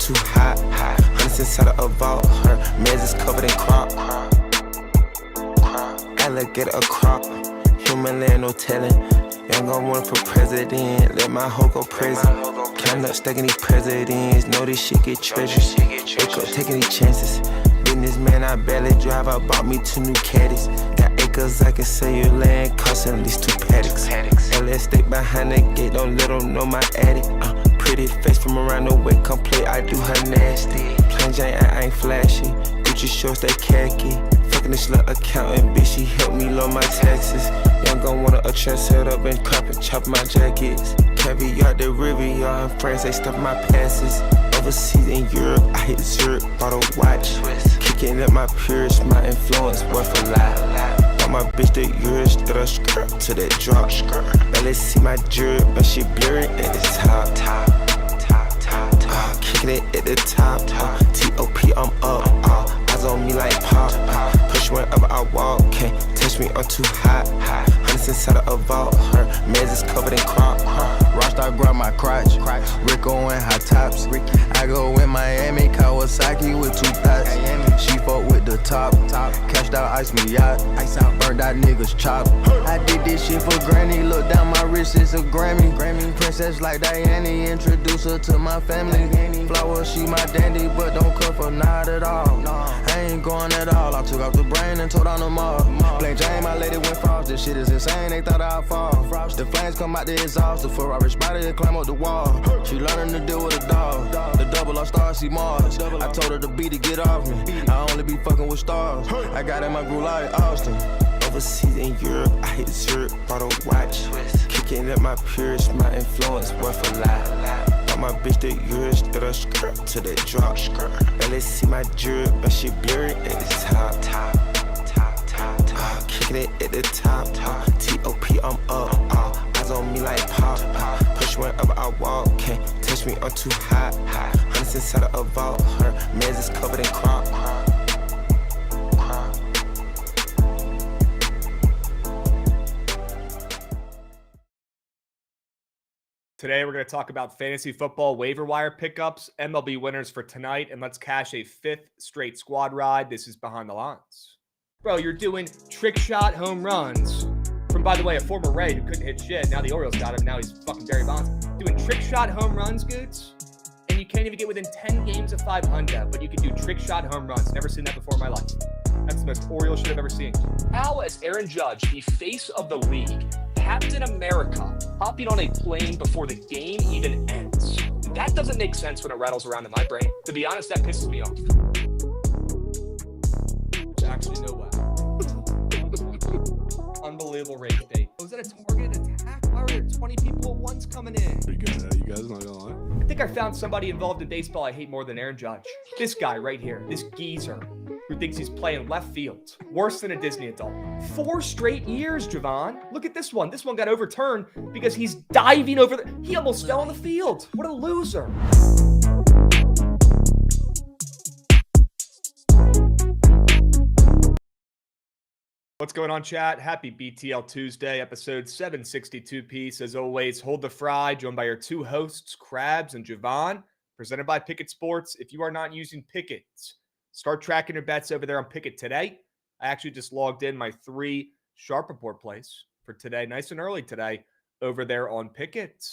too hot. Hunts inside of a vault. Her meds is covered in crop. Alligator a crop. Human land, no telling. Young gon' run for president. Let my hoe go present. Count up stacking these presidents. Know this shit get treasures. Wake up taking these chances. Businessman, I barely drive. I bought me 2 new caddies. Got acres I can sell you land. Costing at least 2 paddocks. LS steak behind the gate. Don't let them know my addy. Pretty face from around the way. Come play, I do her nasty. Plain Jane, I ain't flashy. Gucci shorts, they khaki. Fucking this little accountant, bitch. She helped me lower my taxes. Young gon' want a trend set up and crop and chop my jackets. Caviar, the Riviera, in France, they stuff my passes. Overseas in Europe, I hit Zurich, bought a watch. Kicking up my purest, my influence worth a lot. Got my bitch the yours, that a skirt to that drop. Now let's see my jury, but she blurry at the top. Kicking it at the top. T.O.P. I'm up. Eyes on me like pop. Push whenever I walk. Can't touch me, I'm too hot. Hunts inside of a vault. Her meds is covered in crop. Rockstar grab my crotch. Rico and high tops. I go in Miami, Kawasaki with 2 thoughts. She fuck with the top. Cashed out, ice me yacht. Burned out niggas chop. I did this shit for Granny. Look down my wrist, it's a Grammy. Princess like Diana, introduce her to my family. Flower, she my dandy, but don't cuff her, not at all. I ain't going at all. I took off the brain and told on the mall. Plain Jane, my lady went frost. This shit is insane, they thought I'd fall. The flames come out the exhaust. The Ferrari spider and climb up the wall. She learning to deal with a dog. The double R star, see Mars. I told her to beat to get off me. I only be fucking with stars. I got in my groove like Austin. Overseas in Europe, I hit Zurich, bought a watch. Kicking up my purest, my influence worth a lot. Got my bitch the yours, that a skirt to that drop. Now let's see my jury, but she blurry at the top. Kicking it at the top. T.O.P. I'm up. Eyes on me like pop. Push whenever I walk. Can't touch me, I'm too hot. Hunts inside of a vault. Her meds is covered in crop. Today, we're going to talk about fantasy football waiver wire pickups, MLB winners for tonight, and let's cash a 5th straight squad ride. This is Behind the Lines. Bro, you're doing trick shot home runs from, by the way, a former Ray who couldn't hit shit. Now the Orioles got him. Now he's fucking Barry Bonds. Doing trick shot home runs, Goots, and you can't even get within 10 games of 500, but you can do trick shot home runs. Never seen that before in my life. That's the most Orioles shit I've ever seen. How is Aaron Judge, the face of the league, Captain America, hopping on a plane before the game even ends? That doesn't make sense when it rattles around in my brain. To be honest, that pisses me off. Actually, no way. Unbelievable race date. Was that a targeted attack? Why were there 20 people at once coming in? Pretty good at you guys, not gonna lie. I think I found somebody involved in baseball I hate more than Aaron Judge. This guy right here, this geezer, who thinks he's playing left field. Worse than a Disney adult. 4 straight years, Jovan. Look at this one. This one got overturned because he's diving over the... He almost fell on the field. What a loser. What's going on, chat? Happy BTL Tuesday, episode 762 piece. As always, hold the fry, joined by your 2 hosts, Krabs and Jovan, presented by Bookit Sports. If you are not using Bookit, start tracking your bets over there on Bookit today. I actually just logged in my 3 sharp report plays for today, nice and early today, over there on Bookit.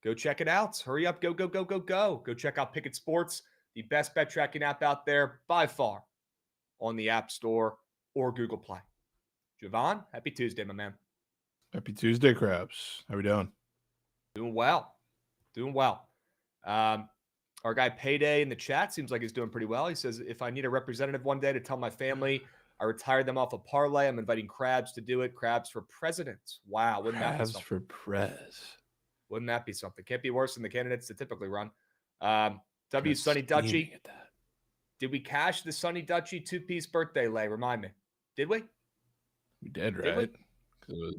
Go check it out. Hurry up. Go. Go check out Bookit Sports, the best bet tracking app out there by far on the App Store or Google Play. Jovan, happy Tuesday, my man. Happy Tuesday, Krabs. How we doing? Doing well. Our guy Payday in the chat seems like he's doing pretty well. He says, if I need a representative one day to tell my family I retired them off a parlay, I'm inviting Krabs to do it. Krabs for president. Wow. Wouldn't that be Krabs something? for prez. Wouldn't that be something? Can't be worse than the candidates that typically run. W. Sonny Dutchie. Did we cash the Sonny Dutchie 2-piece birthday lay? Remind me. Did we? We did, right? Because it was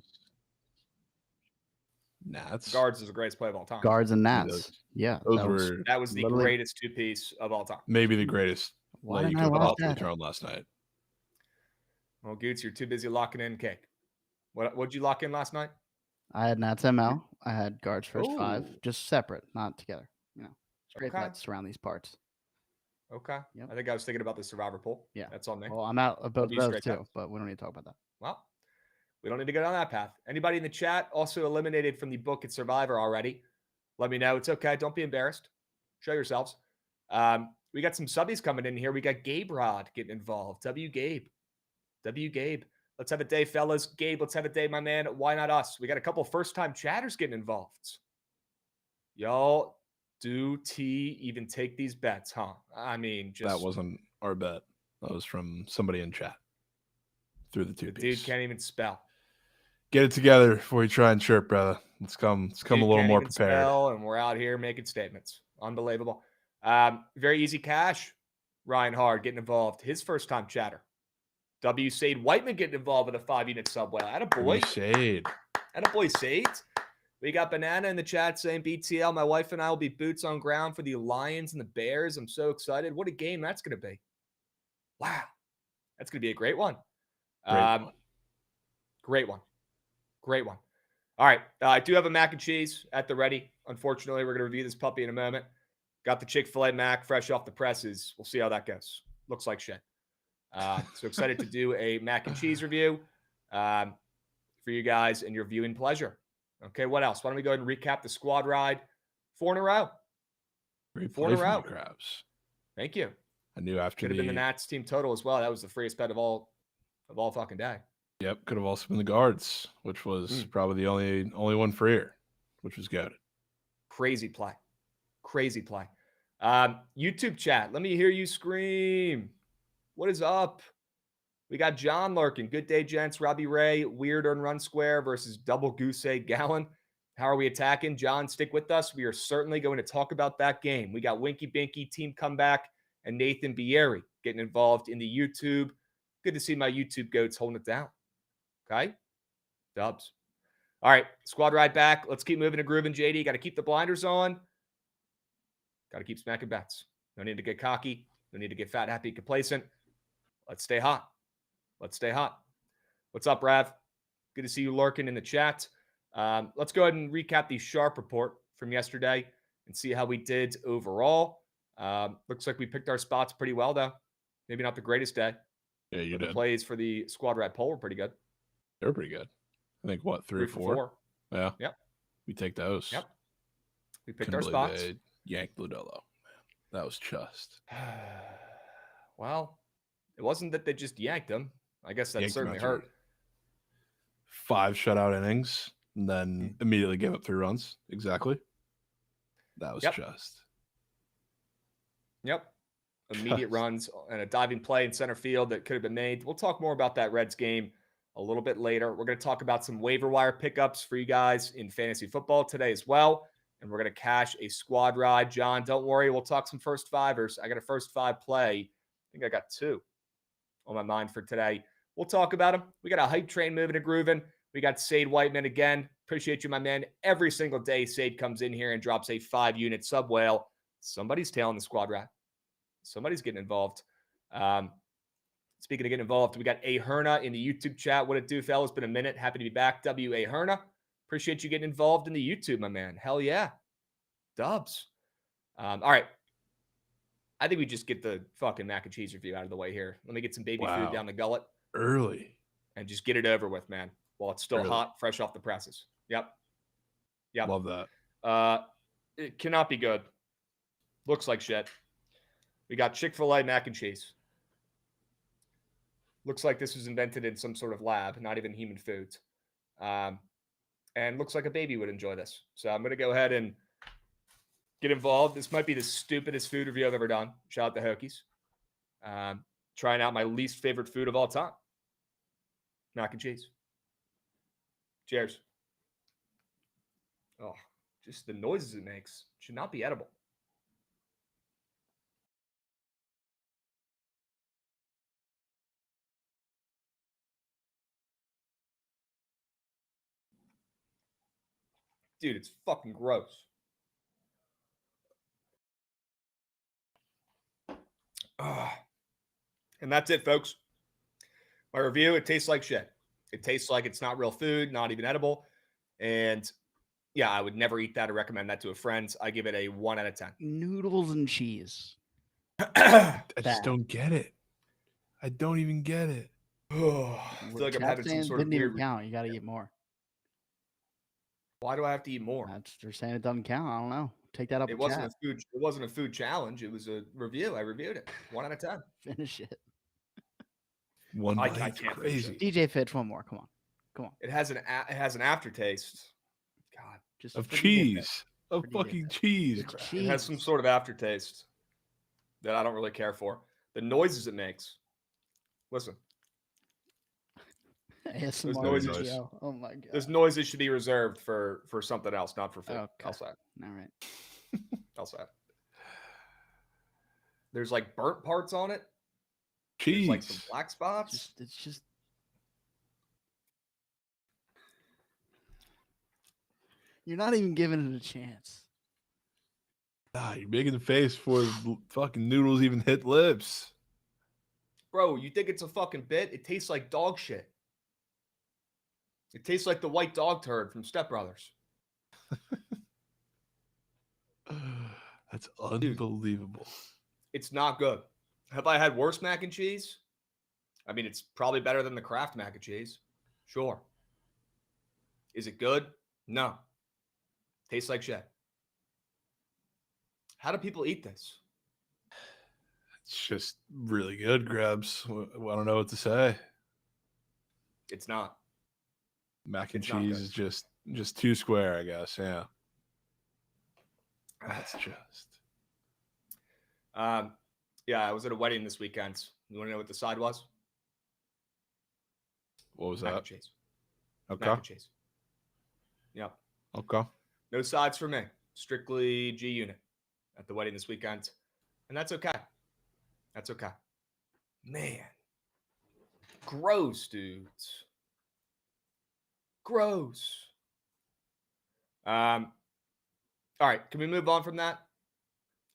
Nats. Guards is the greatest play of all time. Guards and Nats. Yeah. That was the greatest 2-piece of all time. Maybe the greatest. Why you didn't I could watch off the that? throne last night. Well, Goots, you're too busy locking in cake. What'd you lock in last night? I had Nats ML. I had Guards first Ooh. 5, just separate, not together. Great bets around these parts. Okay. Yep. I think I was thinking about the Survivor pool. Yeah. That's on me. Well, I'm out of both of those straight too, bets. but we don't need to talk about that. Well, we don't need to go down that path. Anybody in the chat also eliminated from the Bookit Survivor already? Let me know. It's okay. Don't be embarrassed. Show yourselves. We got some subbies coming in here. We got Gabe Rod getting involved. W Gabe. Let's have a day, fellas. Gabe, let's have a day, my man. Why not us? We got a couple first-time chatters getting involved. Y'all, do T even take these bets, huh? I mean, just that wasn't our bet. That was from somebody in chat through the two piece. Dude can't even spell. Get it together before you try and chirp, brother. Let's come a little more prepared. Spell, and we're out here making statements. Unbelievable. Very easy cash. Ryan Hard getting involved. His first time chatter. W. Sade Whiteman getting involved with a 5-unit sub whale. Attaboy. Sade. Attaboy Sade. We got Banana in the chat saying, BTL, my wife and I will be boots on ground for the Lions and the Bears. I'm so excited. What a game that's going to be. Wow. That's going to be a great one. Great one. All right. I do have a mac and cheese at the ready. Unfortunately, we're going to review this puppy in a moment. Got the Chick-fil-A mac fresh off the presses. We'll see how that goes. Looks like shit. So excited to do a mac and cheese review for you guys and your viewing pleasure. Okay, what else? Why don't we go ahead and recap the squad ride? 4 in a row. Great 4 in a play from row. the Krabs. Thank you. I knew after could have been the Nats team total as well. That was the freest bet of all fucking day. Yep, could have also been the guards, which was probably the only one for here, which was good. Crazy play. YouTube chat. Let me hear you scream. What is up? We got John lurking. Good day, gents. Robbie Ray, Weird on Run Square versus Double Goose Egg Gallon. How are we attacking? John, stick with us. We are certainly going to talk about that game. We got Winky Binky, Team Comeback, and Nathan Bieri getting involved in the YouTube. Good to see my YouTube goats holding it down. Okay? Dubs. All right. Squad ride back. Let's keep moving and grooving, JD. Got to keep the blinders on. Got to keep smacking bets. No need to get cocky. No need to get fat, happy, complacent. Let's stay hot. What's up, Rav? Good to see you lurking in the chat. Let's go ahead and recap the Sharp report from yesterday and see how we did overall. Looks like we picked our spots pretty well, though. Maybe not the greatest day. Yeah, you did. The plays for the squad ride poll were pretty good. They were pretty good. I think, 3 or 4? Yeah. Yep. We take those. Yep. We picked our spots. They yanked Ludolo. That was just. Well, it wasn't that they just yanked him. I guess that certainly hurt. 5 shutout innings and then immediately gave up 3 runs. Exactly. That was just. Yep. Immediate runs and a diving play in center field that could have been made. We'll talk more about that Reds game a little bit later. We're going to talk about some waiver wire pickups for you guys in fantasy football today as well. And we're going to cash a squad ride. John, don't worry. We'll talk some first fivers. I got a first 5 play. I think I got 2 on my mind for today. We'll talk about them. We got a hype train moving and grooving. We got Sade Whiteman again. Appreciate you, my man. Every single day, Sade comes in here and drops a 5-unit sub whale. Somebody's tailing the squad rat. Somebody's getting involved. Speaking of getting involved, we got A Herna in the YouTube chat. What it do, fellas? Been a minute. Happy to be back. W.A. Herna. Appreciate you getting involved in the YouTube, my man. Hell yeah. Dubs. All right. I think we just get the fucking mac and cheese review out of the way here. Let me get some baby food down the gullet. Early. And just get it over with, man. While it's still hot, fresh off the presses. Yep. Love that. It cannot be good. Looks like shit. We got Chick-fil-A mac and cheese. Looks like this was invented in some sort of lab, not even human foods. And looks like a baby would enjoy this. So I'm going to go ahead and get involved. This might be the stupidest food review I've ever done. Shout out to Hokies. Trying out my least favorite food of all time. Mac and cheese. Cheers. Oh, just the noises it makes. Should not be edible. Dude, it's fucking gross. And that's it, folks. My review, it tastes like shit. It tastes like it's not real food, not even edible. And Yeah, I would never eat that or recommend that to a friend. I give it a 1 out of 10. Noodles and cheese. I just Bad. don't get it. I don't even get it. I feel like I'm having some sort of didn't even weird. count. You got to eat more. Why do I have to eat more? They're saying it doesn't count. I don't know. Take that up. It wasn't a food. It wasn't a food challenge. It was a review. I reviewed it. 1 out of 10. Finish it. One I bite's can't finish crazy. DJ Fitch, one more. Come on. It has an aftertaste. God, Just Of for DJ cheese. Of DJ fucking Fitch. cheese. It's crap. it has some sort of aftertaste that I don't really care for. The noises it makes. Listen, ASMR Those noises- video. Oh my god. those noises should be reserved for something else, not for food. Okay. I'll say. All right. I'll say. There's like burnt parts on it. Cheese. There's like some black spots. It's just. You're not even giving it a chance. Ah, you're making the face before the fucking noodles even hit lips. Bro, you think it's a fucking bit? It tastes like dog shit. It tastes like the white dog turd from Step Brothers. That's unbelievable. It's not good. Have I had worse mac and cheese? I mean, it's probably better than the Kraft mac and cheese. Sure. Is it good? No. Tastes like shit. How do people eat this? It's just really good, Krabs. I don't know what to say. It's not. Mac and It's not cheese good. is just too square, I guess. Yeah. That's just. Yeah, I was at a wedding this weekend. You want to know what the side was? What was Mac and that? cheese. Okay. Mac and cheese. Yep. Okay. No sides for me. Strictly G unit at the wedding this weekend. And that's okay. That's okay. Man. Gross, dudes. Gross. All right. Can we move on from that?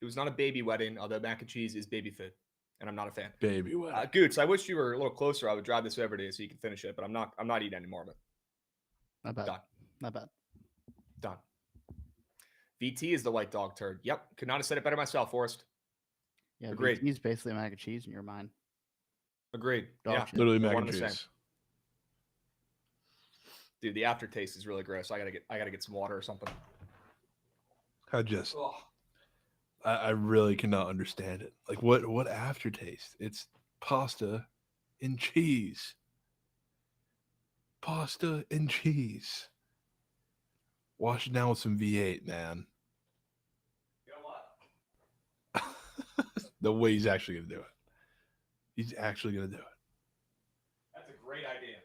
It was not a baby wedding, although mac and cheese is baby food, and I'm not a fan. Baby wet. Goots, I wish you were a little closer. I would drive this over to you so you can finish it, but I'm not eating any more of it. Not bad. Done. Not bad. Done. VT is the white dog turd. Yep. Could not have said it better myself, Forrest. Yeah, Agreed. He's basically mac and cheese in your mind. Agreed. Dog Yeah. shit. Literally they're mac one and and the cheese. same. Dude, the aftertaste is really gross. I gotta get some water or something. I really cannot understand it. Like what aftertaste? It's pasta and cheese. Pasta and cheese. Wash it down with some V8, man. You know what? The way he's actually gonna do it. He's actually gonna do it. That's a great idea.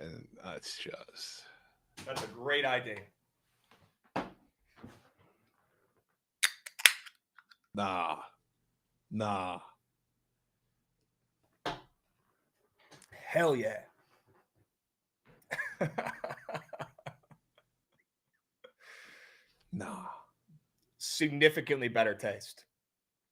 And it's just That's a great idea. nah. Hell yeah. Nah. Significantly better taste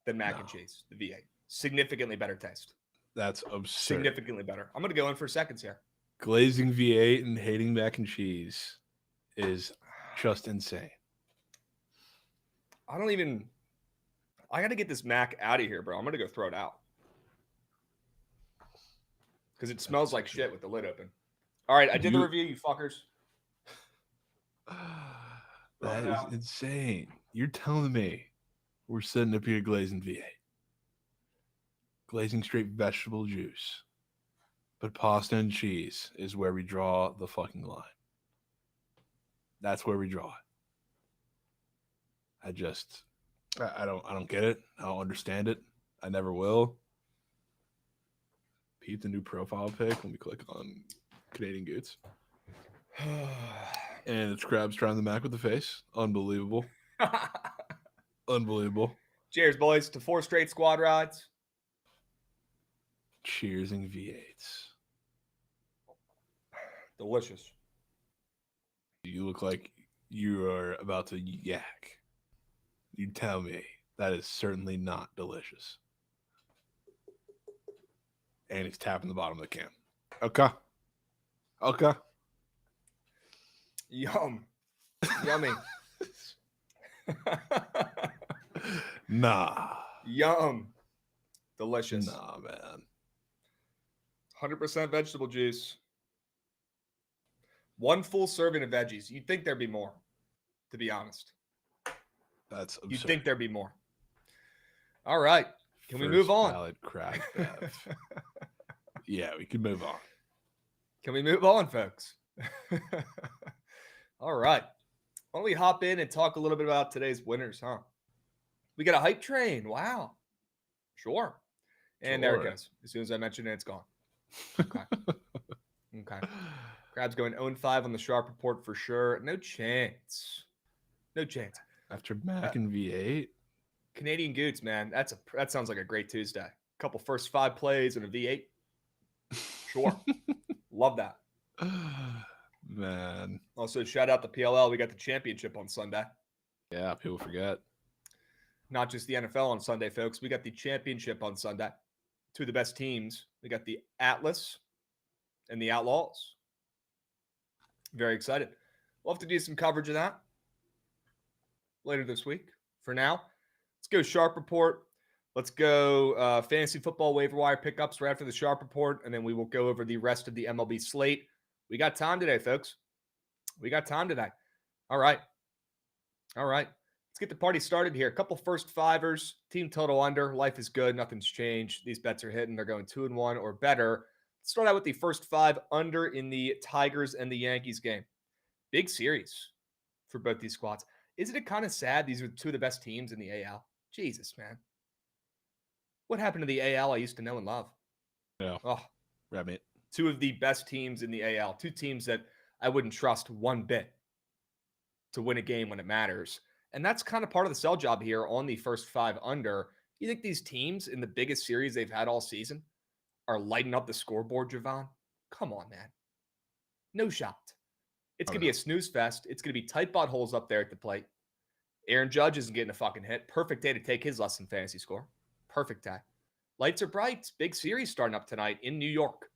than mac and No. cheese, the V8. Significantly better taste. That's absurd. Significantly better. I'm going to go in for seconds here. Glazing V8 and hating mac and cheese is just insane. I got to get this mac out of here, bro. I'm going to go throw it out. Because it smells like shit with the lid open. All right, I did the review, you fuckers. That Throw it out. is insane. You're telling me we're sitting up here glazing V8. Glazing straight vegetable juice. But pasta and cheese is where we draw the fucking line. That's where we draw it. I don't get it. I don't understand it. I never will. Peep the new profile pic when we click on Canadian Goots. And it's Krabs trying the mac with the face. Unbelievable. Unbelievable. Cheers, boys, to 4 straight squad rides. Cheersing V8s. Delicious. You look like you are about to yak. You tell me that is certainly not delicious. And he's tapping the bottom of the can. Okay. Okay. Yum. Yummy. Nah. Yum. Delicious. Nah, man. 100% vegetable juice. One full serving of veggies. You'd think there'd be more, to be honest. That's absurd. You'd think there'd be more. All right. Can we move on? Valid crab bev. Yeah, we can move on. Can we move on, folks? All right. Why don't we hop in and talk a little bit about today's winners, huh? We got a hype train. Wow. Sure. And there it Sure. goes. As soon as I mention it, it's gone. Okay. Okay. Krabs going 0-5 on the Sharp report for sure. No chance. No chance. After Mac and V8. Canadian Goots, man. That sounds like a great Tuesday. Couple first 5 plays and a V8. Sure. Love that. Man. Also, shout out to PLL. We got the championship on Sunday. Yeah, people forget. Not just the NFL on Sunday, folks. We got the championship on Sunday. 2 of the best teams. We got the Atlas and the Outlaws. Very excited. We'll have to do some coverage of that later this week. For now, let's go Sharp report. Let's go fantasy football waiver wire pickups right after the Sharp report, and then we will go over the rest of the MLB slate. We got time today, folks. We got time today. All right. All right. Let's get the party started here. A couple first fivers, team total under. Life is good. Nothing's changed. These bets are hitting. They're going 2-1 or better. Let's start out with the first 5 under in the Tigers and the Yankees game. Big series for both these squads. Isn't it kind of sad these are 2 of the best teams in the AL? Jesus, man. What happened to the AL I used to know and love? Yeah. Oh, Rabbit. 2 of the best teams in the AL. 2 teams that I wouldn't trust one bit to win a game when it matters. And that's kind of part of the sell job here on the first 5 under. You think these teams in the biggest series they've had all season are lighting up the scoreboard, Jovan? Come on, man. No shot. It's going to be a snooze fest. It's going to be tight buttholes up there at the plate. Aaron Judge isn't getting a fucking hit. Perfect day to take his less than fantasy score. Perfect day. Lights are bright. Big series starting up tonight in New York.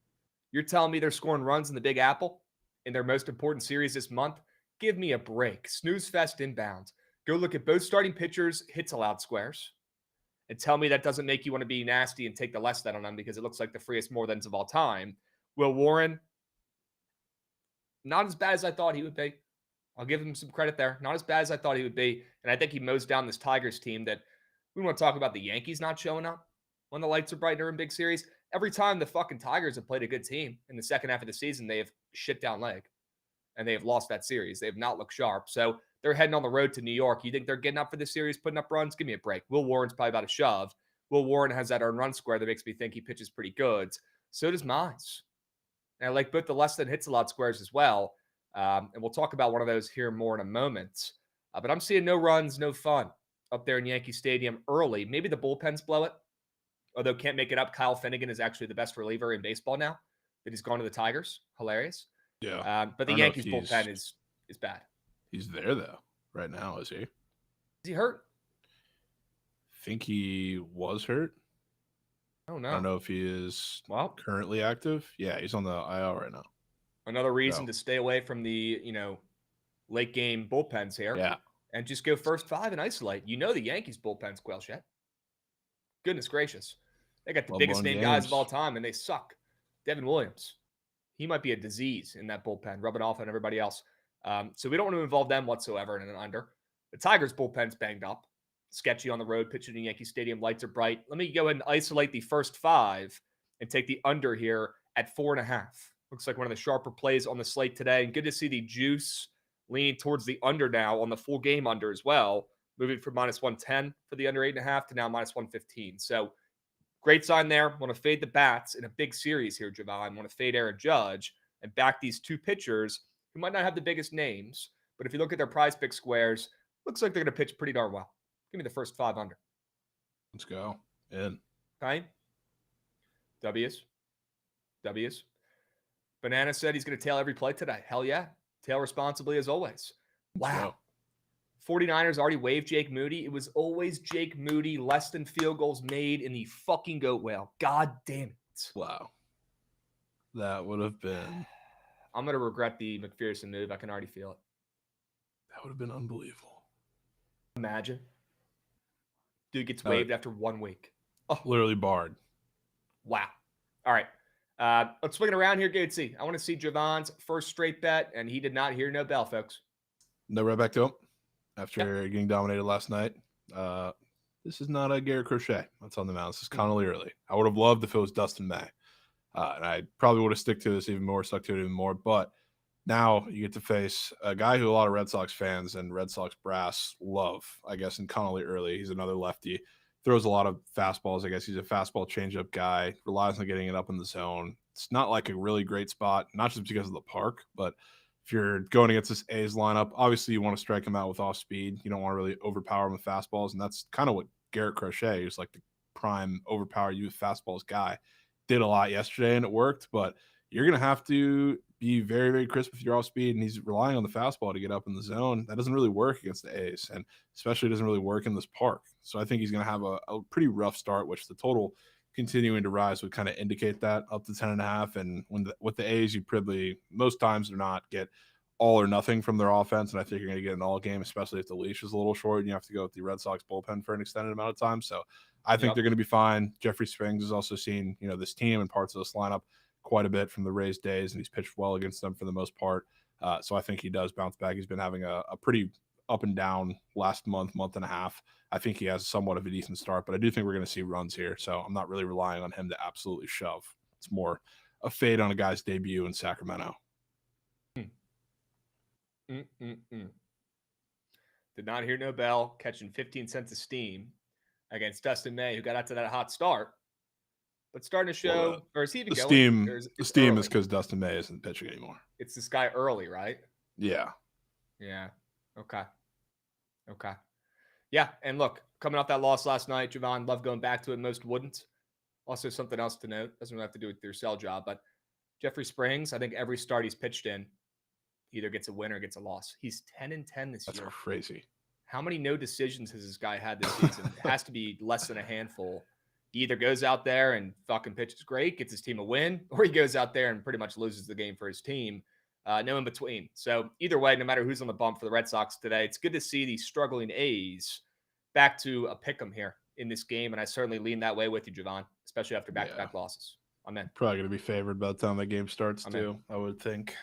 You're telling me they're scoring runs in the Big Apple in their most important series this month? Give me a break. Snooze fest inbound. Go look at both starting pitchers' hits allowed squares and tell me that doesn't make you want to be nasty and take the less than on them because it looks like the freest more thans of all time. Will Warren, not as bad as I thought he would be. I'll give him some credit there. Not as bad as I thought he would be. And I think he mows down this Tigers team that we want to talk about the Yankees not showing up when the lights are bright during big series. Every time the fucking Tigers have played a good team in the second half of the season, they have shit down leg and they have lost that series. They have not looked sharp. So they're heading on the road to New York. You think they're getting up for this series, putting up runs? Give me a break. Will Warren's probably about a shove. Will Warren has that earned run square that makes me think he pitches pretty good. So does Mize. And I like both the less than hits allowed squares as well. And we'll talk about one of those here more in a moment. But I'm seeing no runs, no fun up there in Yankee Stadium early. Maybe the bullpens blow it. Although can't make it up, Kyle Finnegan is actually the best reliever in baseball now that he's gone to the Tigers. Hilarious. Yeah. But the Yankees bullpen is bad. He's there, though, right now, is he? Is he hurt? Think he was hurt. Oh, no. I don't know if he is currently active. Yeah, he's on the IL right now. Another reason to stay away from the, late game bullpens here. Yeah. And just go first 5 and isolate. You know the Yankees bullpen's quail shit. Goodness gracious. They got the biggest name guys of all time, and they suck. Devin Williams. He might be a disease in that bullpen, rubbing off on everybody else. So we don't want to involve them whatsoever in an under. The Tigers bullpen's banged up. Sketchy on the road, pitching in Yankee Stadium. Lights are bright. Let me go ahead and isolate the first 5 and take the under here at 4.5. Looks like one of the sharper plays on the slate today. And good to see the juice leaning towards the under now on the full game under as well. Moving from -110 for the under 8.5 to now -115. So great sign there. Want to fade the bats in a big series here, Jovan. Want to fade Aaron Judge and back these 2 pitchers who might not have the biggest names. But if you look at their prize pick squares, looks like they're going to pitch pretty darn well. Give me the first 5 under. Let's go. In. Okay. W's. Banana said he's going to tail every play today. Hell yeah. Tail responsibly as always. Wow. 49ers already waived Jake Moody. It was always Jake Moody, less than field goals made in the fucking goat whale. God damn it. Wow. That would have been. I'm going to regret the McPherson move. I can already feel it. That would have been unbelievable. Imagine. Dude gets waived after 1 week. Oh, Literally barred. wow. All right. Let's swing it around here, Goodsy. I want to see Jovan's first straight bet, and he did not hear no bell, folks. No, right back to him after getting dominated last night. This is not a Garrett Crochet. That's on the mound. This is Connolly early. I would have loved if it was Dustin May. And I probably would have stuck to it even more. But now you get to face a guy who a lot of Red Sox fans and Red Sox brass love, I guess, in Connolly early. He's another lefty. Throws a lot of fastballs. I guess he's a fastball changeup guy. Relies on getting it up in the zone. It's not like a really great spot, not just because of the park, but if you're going against this A's lineup, obviously you want to strike him out with off speed. You don't want to really overpower him with fastballs, and that's kind of what Garrett Crochet, who's like the prime overpower you with fastballs guy, did a lot yesterday, and it worked. But you're going to have to be very, very crisp with your off speed, and he's relying on the fastball to get up in the zone. That doesn't really work against the A's, and especially doesn't really work in this park. So I think he's going to have a pretty rough start, which the total continuing to rise would kind of indicate that up to 10.5. And with the A's, you probably most times do not get all or nothing from their offense, and I think you're going to get an all game, especially if the leash is a little short and you have to go with the Red Sox bullpen for an extended amount of time. So I think they're going to be fine. Jeffrey Springs has also seen this team and parts of this lineup quite a bit from the Rays days, and he's pitched well against them for the most part. So I think he does bounce back. He's been having a pretty up and down last month and a half. I think he has somewhat of a decent start, but I do think we're going to see runs here. So I'm not really relying on him to absolutely shove. It's more a fade on a guy's debut in Sacramento. Did not hear no bell, catching 15 cents of steam against Dustin May, who got out to that hot start, but starting to show, or is he even going? The steam is because Dustin May isn't pitching anymore. It's this guy early, right? Yeah. Yeah. Okay. Yeah, and look, coming off that loss last night, Jovan, love going back to it. Most wouldn't. Also, something else to note, doesn't really have to do with your sell job, but Jeffrey Springs, I think every start he's pitched in either gets a win or gets a loss. He's 10-10 this year. That's crazy. How many no decisions has this guy had this season? It has to be less than a handful. He either goes out there and fucking pitches great, gets his team a win, or he goes out there and pretty much loses the game for his team. No in between. So either way, no matter who's on the bump for the Red Sox today, it's good to see the struggling A's back to a pick'em here in this game. And I certainly lean that way with you, Jovan, especially after back-to-back losses. I'm in. Probably going to be favored by the time that game starts, too, I would think.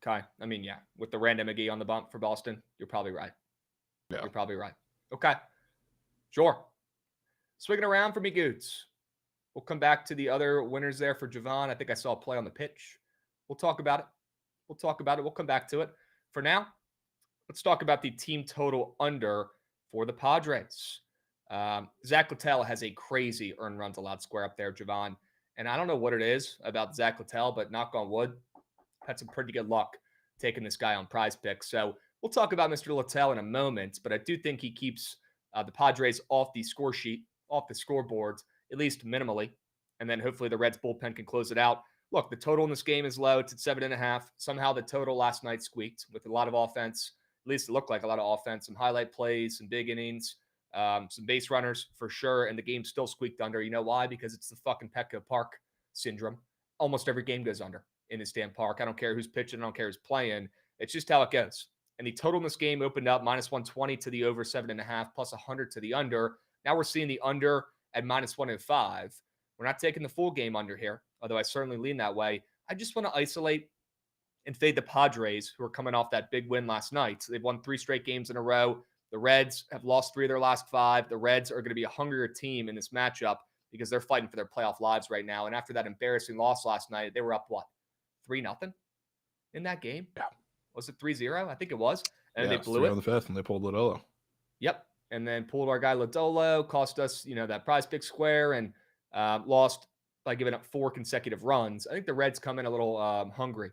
Okay. I mean, yeah, with the random McGee on the bump for Boston, you're probably right. Yeah. You're probably right. Okay. Sure. Swinging around for me, Goots. We'll come back to the other winners there for Jovan. I think I saw a play on the pitch. We'll talk about it. We'll come back to it. For now, let's talk about the team total under for the Padres. Zach Littell has a crazy earned runs allowed square up there, Jovan. And I don't know what it is about Zach Littell, but knock on wood, had some pretty good luck taking this guy on Prize Picks. So we'll talk about Mr. Littell in a moment, but I do think he keeps the Padres off the score sheet, off the scoreboard, at least minimally. And then hopefully the Reds bullpen can close it out. Look, the total in this game is low. It's at 7.5. Somehow the total last night squeaked with a lot of offense. At least it looked like a lot of offense, some highlight plays, some big innings, some base runners for sure. And the game still squeaked under. You know why? Because it's the fucking Petco Park syndrome. Almost every game goes under in this damn park. I don't care who's pitching. I don't care who's playing. It's just how it goes. And the total in this game opened up -120 to the over 7.5, plus 100 to the under. Now we're seeing the under at -105. We're not taking the full game under here, although I certainly lean that way. I just want to isolate and fade the Padres, who are coming off that big win last night. They've won 3 straight games in a row. The Reds have lost 3 of their last 5. The Reds are going to be a hungrier team in this matchup because they're fighting for their playoff lives right now. And after that embarrassing loss last night, they were up, 3-0 in that game? Yeah. Was it 3-0? I think it was. And they blew 3 it. on the 5th, and they pulled Lodolo. Yep. And then pulled our guy Lodolo, cost us, that Prize Pick square, and lost by giving up 4 consecutive runs. I think the Reds come in a little hungry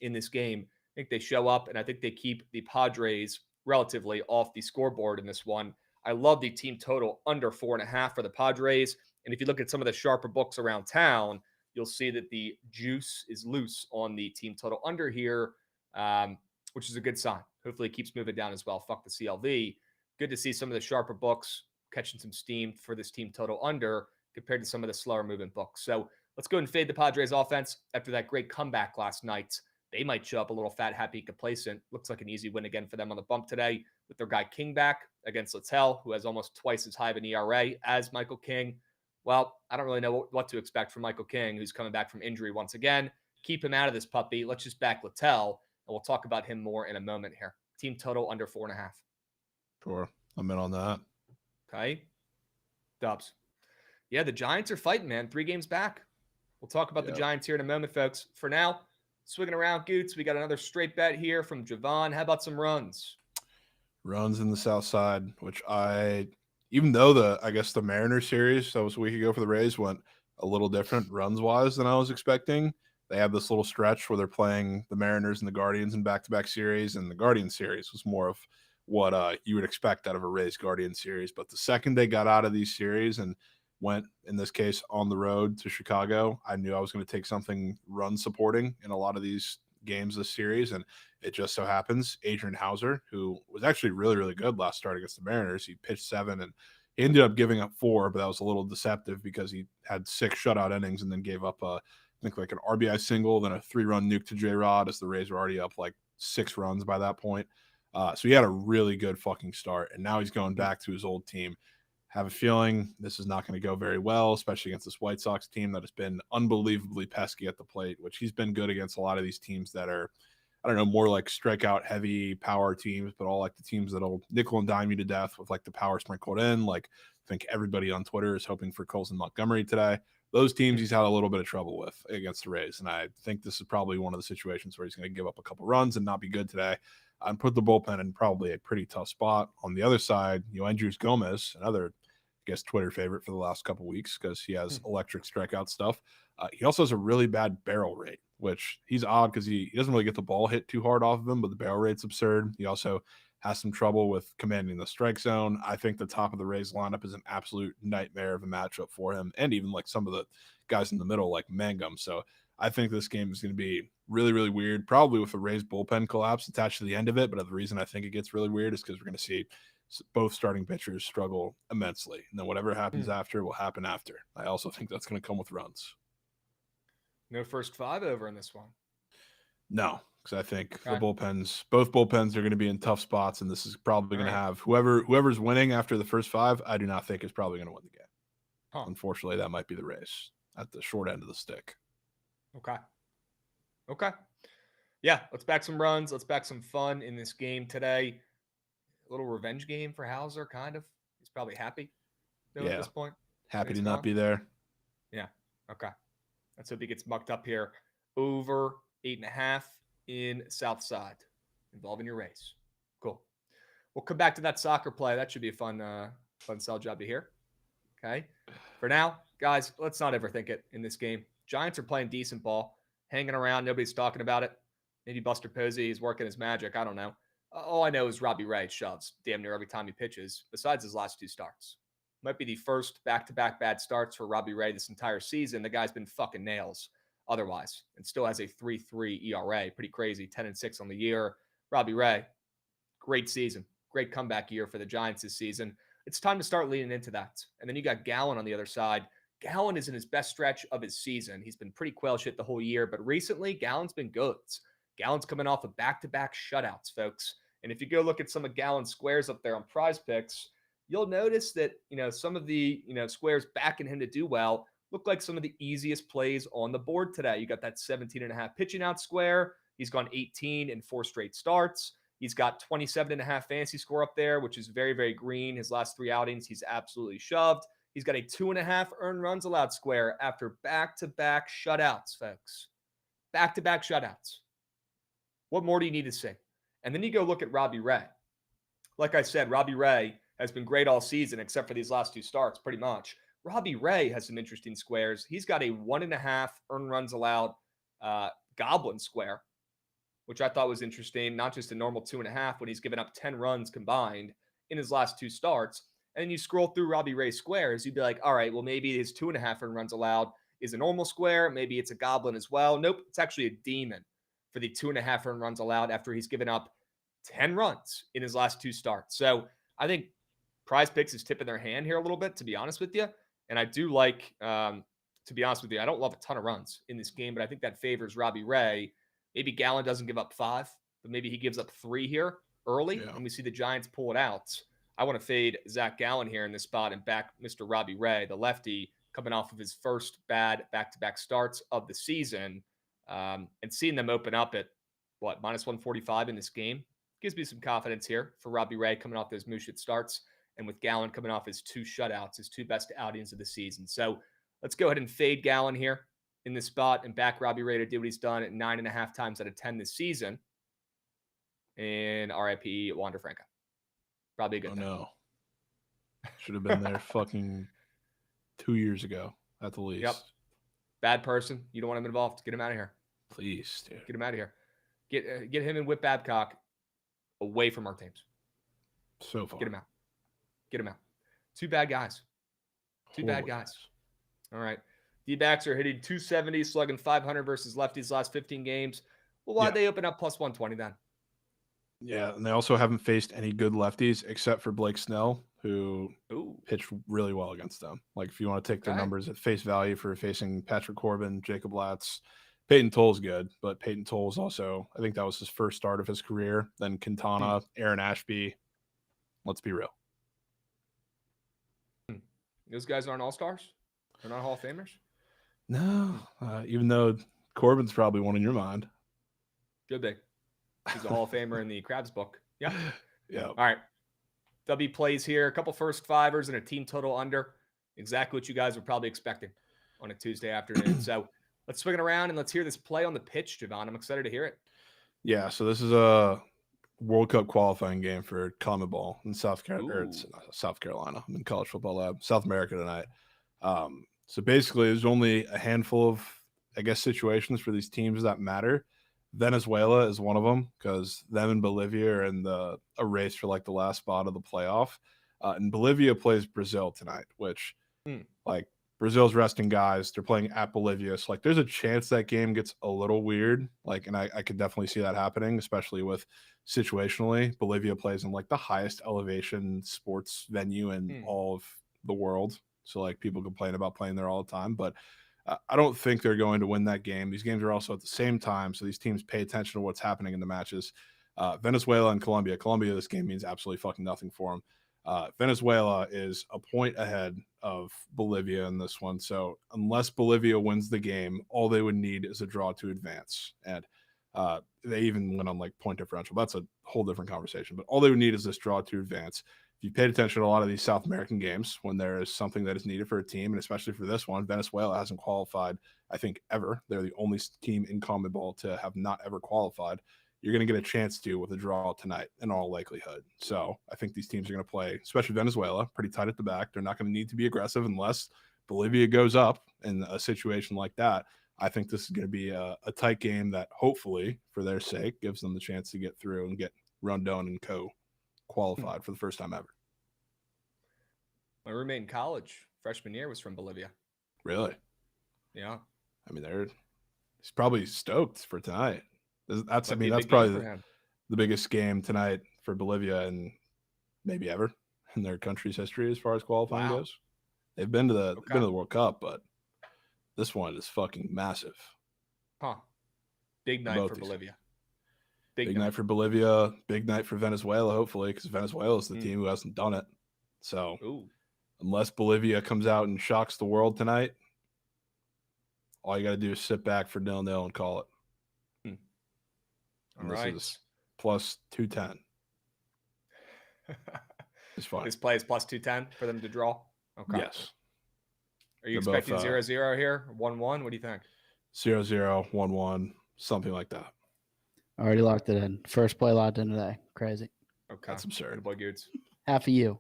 in this game. I think they show up, and I think they keep the Padres relatively off the scoreboard in this one. I love the team total under 4.5 for the Padres. And if you look at some of the sharper books around town, you'll see that the juice is loose on the team total under here, which is a good sign. Hopefully it keeps moving down as well. Fuck the CLV. Good to see some of the sharper books catching some steam for this team total under compared to some of the slower moving books. So let's go and fade the Padres offense after that great comeback last night they might show up a little fat, happy, complacent. Looks like an easy win again for them on the bump today with their guy King back against Littell, who has almost twice as high of an ERA as Michael King. Well, I don't really know what to expect from Michael King, who's coming back from injury once again. Keep him out of this puppy. Let's just back Littell, and we'll talk about him more in a moment here. Team total under 4.5. Sure. I'm in on that. Okay. Dubs. Yeah, the Giants are fighting, man. 3 games back. We'll talk about the Giants here in a moment, folks. For now, swinging around, Goots. We got another straight bet here from Jovan. How about some runs? Runs in the South Side, which even though I guess the Mariners series that was a week ago for the Rays went a little different runs wise than I was expecting. They have this little stretch where they're playing the Mariners and the Guardians in back-to-back series, and the Guardians series was more of what you would expect out of a Rays Guardian series. But the second they got out of these series and went, in this case, on the road to Chicago, I knew I was going to take something run supporting in a lot of these games this series. And it just so happens Adrian Hauser, who was actually really, really good last start against the Mariners, he pitched 7 and he ended up giving up 4, but that was a little deceptive because he had 6 shutout innings and then gave up I think like an RBI single, then a 3-run nuke to J-Rod as the Rays were already up like 6 runs by that point. So he had a really good fucking start, and now he's going back to his old team. Have a feeling this is not going to go very well, especially against this White Sox team that has been unbelievably pesky at the plate, which he's been good against a lot of these teams that are, I don't know, more like strikeout heavy power teams, but all like the teams that'll nickel and dime you to death with like the power sprinkled in. Like I think everybody on Twitter is hoping for Colson Montgomery today. Those teams he's had a little bit of trouble with against the Rays. And I think this is probably one of the situations where he's going to give up a couple runs and not be good today. And put the bullpen in probably a pretty tough spot. On the other side, Andrews Gomez, another, I guess, Twitter favorite for the last couple of weeks because he has electric strikeout stuff. He also has a really bad barrel rate, which he's odd because he doesn't really get the ball hit too hard off of him, but the barrel rate's absurd. He also has some trouble with commanding the strike zone. I think the top of the Rays lineup is an absolute nightmare of a matchup for him, and even like some of the guys in the middle like Mangum. So I think this game is going to be really, really weird, probably with a Rays bullpen collapse attached to the end of it. But the reason I think it gets really weird is because we're going to see both starting pitchers struggle immensely. And then whatever happens after will happen after. I also think that's going to come with runs. No first 5 over in this one. No, because I think both bullpens are going to be in tough spots, and this is probably going to have whoever's winning after the first 5, I do not think is probably going to win the game. Unfortunately, that might be the Rays at the short end of the stick. Okay. Yeah, let's back some runs. Let's back some fun in this game today. A little revenge game for Hauser, kind of. He's probably happy at this point. Happy to not be there. Yeah. Okay. Let's hope he gets mucked up here. Over 8.5 in Southside involving your Rays. Cool. We'll come back to that soccer play. That should be a fun sell job to hear. Okay. For now, guys, let's not overthink it in this game. Giants are playing decent ball, hanging around. Nobody's talking about it. Maybe Buster Posey is working his magic. I don't know. All I know is Robbie Ray shoves damn near every time he pitches, besides his last 2 starts. Might be the first back-to-back bad starts for Robbie Ray this entire season. The guy's been fucking nails otherwise and still has a 3.3 ERA. Pretty crazy, 10-6 on the year. Robbie Ray, great season. Great comeback year for the Giants this season. It's time to start leaning into that. And then you got Gallen on the other side. Gallen is in his best stretch of his season. He's been pretty quail shit the whole year, but recently Gallen's been good. Gallen's coming off of back-to-back shutouts, folks. And if you go look at some of Gallen's squares up there on Prize Picks, you'll notice that, some of the, squares backing him to do well look like some of the easiest plays on the board today. You got that 17.5 pitching out square. He's gone 18 in 4 straight starts. He's got 27.5 fantasy score up there, which is very, very green. His last 3 outings, he's absolutely shoved. He's got a 2.5 earned runs allowed square after back-to-back shutouts, folks. Back-to-back shutouts. What more do you need to see? And then you go look at Robbie Ray. Like I said, Robbie Ray has been great all season, except for these last 2 starts, pretty much. Robbie Ray has some interesting squares. He's got a 1.5 earned runs allowed goblin square, which I thought was interesting. Not just a normal 2.5 when he's given up 10 runs combined in his last 2 starts. And you scroll through Robbie Ray's squares, you'd be like, all right, well, maybe his 2.5 earned runs allowed is a normal square. Maybe it's a goblin as well. Nope, it's actually a demon for the 2.5 earned runs allowed after he's given up 10 runs in his last 2 starts. So I think Prize Picks is tipping their hand here a little bit, to be honest with you. And I do like, to be honest with you, I don't love a ton of runs in this game, but I think that favors Robbie Ray Maybe Gallon doesn't give up 5, but maybe he gives up 3 here early, Yeah. and we see the Giants pull it out. I want to fade Zach Gallen here in this spot and back Mr. Robbie Ray, the lefty, coming off of his first bad back-to-back starts of the season, and seeing them open up at, minus 145 in this game gives me some confidence here for Robbie Ray coming off those Mooshit starts, and with Gallen coming off his 2 shutouts, his 2 best outings of the season. So let's go ahead and fade Gallen here in this spot and back Robbie Ray to do what he's done at 9.5 times out of 10 this season. And RIP Wander Franco. Probably a good thing. No. Should have been there fucking 2 years ago at the least. Yep. Bad person. You don't want him involved. Get him out of here. Please, dude. Get him out of here. Get him and Whip Babcock away from our teams. So far. Get him out. Get him out. 2 bad guys. 2 bad Holy guys. All right. D-backs are hitting 270, slugging 500 versus lefties last 15 games. Well, why'd they open up plus 120 then? Yeah, and they also haven't faced any good lefties except for Blake Snell, who pitched really well against them. Like, if you want to take their numbers at face value for facing Patrick Corbin, Jacob Latz, Peyton Toll's good, but Peyton Toll's also, I think that was his first start of his career. Then Quintana, Aaron Ashby. Let's be real. Those guys aren't all-stars? They're not Hall of Famers? No, even though Corbin's probably one in your mind. Good day. He's a Hall of Famer in the Krabs book. Yeah. Yeah. All right. W plays here. A couple first fivers and a team total under. Exactly what you guys were probably expecting on a Tuesday afternoon. So let's swing it around and let's hear this play on the pitch, Jovan. I'm excited to hear it. Yeah, so this is a World Cup qualifying game for Common Ball in South Carolina. I'm in College Football Lab, South America tonight. So basically, there's only a handful of, I guess, situations for these teams that matter. Venezuela is one of them because them and Bolivia are in a race for like the last spot of the playoff. And Bolivia plays Brazil tonight, which like Brazil's resting guys. They're playing at Bolivia. So like there's a chance that game gets a little weird. Like, and I could definitely see that happening, especially with situationally. Bolivia plays in like the highest elevation sports venue in all of the world. So like people complain about playing there all the time, but I don't think they're going to win that game. These games are also at the same time, so these teams pay attention to what's happening in the matches. Venezuela and Colombia. Colombia, this game means absolutely fucking nothing for them. Venezuela is a point ahead of Bolivia in this one. So unless Bolivia wins the game, all they would need is a draw to advance. And they even went on like point differential. That's a whole different conversation. But all they would need is this draw to advance. If you paid attention to a lot of these South American games, when there is something that is needed for a team, and especially for this one, Venezuela hasn't qualified, I think, ever. They're the only team in CONMEBOL to have not ever qualified. You're going to get a chance to with a draw tonight in all likelihood. So I think these teams are going to play, especially Venezuela, pretty tight at the back. They're not going to need to be aggressive unless Bolivia goes up in a situation like that. I think this is going to be a tight game that hopefully, for their sake, gives them the chance to get through and get Rondon and co. qualified for the first time ever. My roommate in college, freshman year, was from Bolivia. Really? Yeah. I mean, he's probably stoked for tonight. That's Might be a that's big game probably for him. the biggest game tonight for Bolivia and maybe ever in their country's history as far as qualifying goes. They've been to the World Cup, but this one is fucking massive. Huh. Big night for Bolivia. Big night for Bolivia. Big night for Venezuela, hopefully, because Venezuela is the team who hasn't done it. So unless Bolivia comes out and shocks the world tonight, all you got to do is sit back for 0-0 and call it. All this right. is plus 210. It's fine. This play is plus 210 for them to draw? Okay. Yes. Are you They're expecting both, 0-0 here? 1-1? What do you think? 0-0, 1-1, something like that. Already locked it in. First play locked in today. Crazy. Okay. That's absurd. Boy, Goods. Half of you.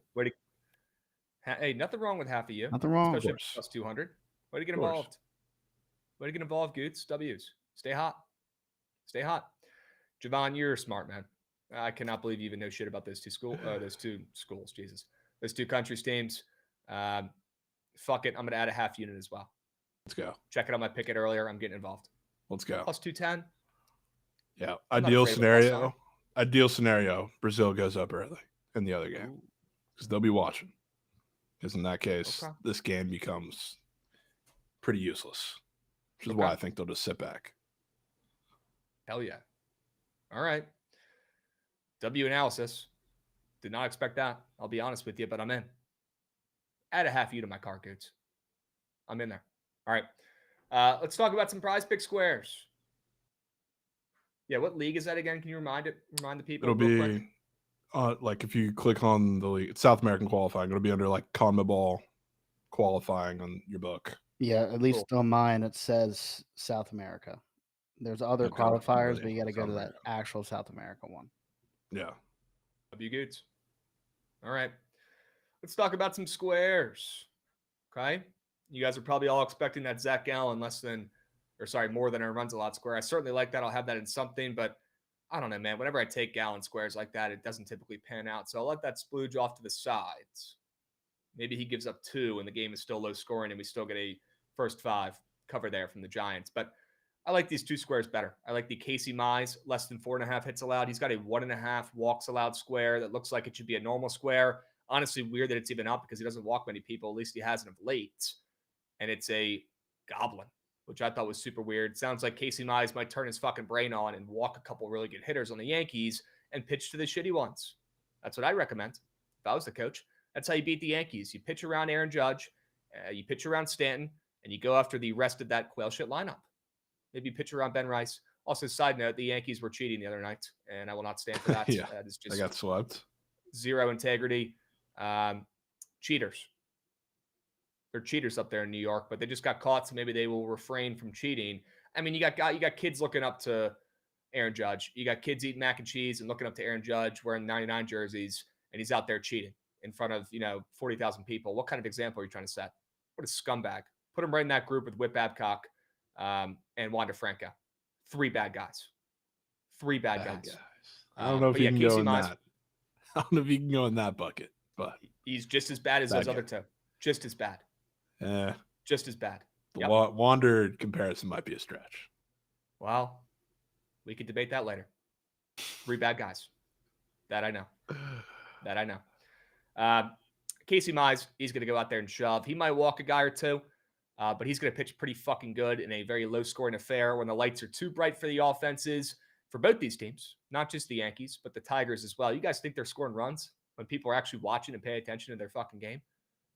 Hey, nothing wrong with half of you. Nothing wrong. Especially plus 200. Way to get involved. Way to get involved, Goods. W's. Stay hot. Stay hot. Jovan, you're smart, man. I cannot believe you even know shit about those two schools. Jesus. Those two countries teams. Fuck it. I'm going to add a half unit as well. Let's go. Check it on my picket earlier. I'm getting involved. Let's go. Plus 210. Yeah. Ideal scenario. Brazil goes up early in the other game because they'll be watching. Because in that case, this game becomes pretty useless, which is why I think they'll just sit back. Hell yeah. All right. W analysis. Did not expect that. I'll be honest with you, but I'm in. Add a half U to my car, Goods. I'm in there. All right. Let's talk about some prize pick squares. Yeah, what league is that again? Can you remind the people It'll real quick? be like if you click on the league, it's South American qualifying. It'll be under like CONMEBOL qualifying on your book. Yeah, at least on mine it says South America. There's other Okay, qualifiers, really, but you got to go South to that America. actual South America one. Yeah. W Goods. All right. Let's talk about some squares. Okay. You guys are probably all expecting that Zach Gallen more than a runs a lot square. I certainly like that. I'll have that in something, but I don't know, man. Whenever I take Gallen squares like that, it doesn't typically pan out. So I'll let that splooge off to the sides. Maybe he gives up 2 and the game is still low scoring and we still get a first 5 cover there from the Giants. But I like these 2 squares better. I like the Casey Mize, less than 4.5 hits allowed. He's got a 1.5 walks allowed square that looks like it should be a normal square. Honestly, weird that it's even up because he doesn't walk many people. At least he hasn't of late. And it's a goblin, which I thought was super weird. Sounds like Casey Mize might turn his fucking brain on and walk a couple really good hitters on the Yankees and pitch to the shitty ones. That's what I recommend if I was the coach. That's how you beat the Yankees. You pitch around Aaron Judge, you pitch around Stanton, and you go after the rest of that quail shit lineup. Maybe pitch around Ben Rice. Also, side note, the Yankees were cheating the other night, and I will not stand for that. Yeah, that is just I got swept. Zero integrity. Cheaters. They're cheaters up there in New York, but they just got caught, so maybe they will refrain from cheating. I mean, you got kids looking up to Aaron Judge. You got kids eating mac and cheese and looking up to Aaron Judge wearing 99 jerseys, and he's out there cheating in front of 40,000 people. What kind of example are you trying to set? What a scumbag! Put him right in that group with Whit Babcock and Wander Franco. 3 bad guys. 3 bad guys. I don't know if you can go in Mize, that. I don't know if you can go in that bucket, but he's just as bad as those other 2. Just as bad. Just as bad. The Wander comparison might be a stretch. Well, we could debate that later. 3 bad guys. That I know. Casey Mize, he's going to go out there and shove. He might walk a guy or 2, but he's going to pitch pretty fucking good in a very low-scoring affair when the lights are too bright for the offenses for both these teams, not just the Yankees, but the Tigers as well. You guys think they're scoring runs when people are actually watching and paying attention to their fucking game?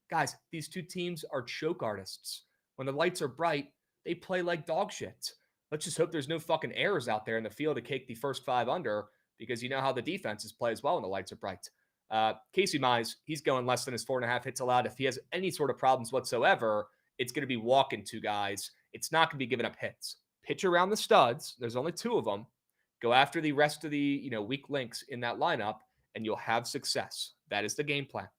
Guys, these 2 teams are choke artists. When the lights are bright, they play like dog shit. Let's just hope there's no fucking errors out there in the field to kick the first 5 under, because you know how the defenses play as well when the lights are bright. Casey Mize, he's going less than his 4.5 hits allowed. If he has any sort of problems whatsoever, it's going to be walking 2 guys. It's not going to be giving up hits. Pitch around the studs. There's only 2 of them. Go after the rest of the weak links in that lineup, and you'll have success. That is the game plan.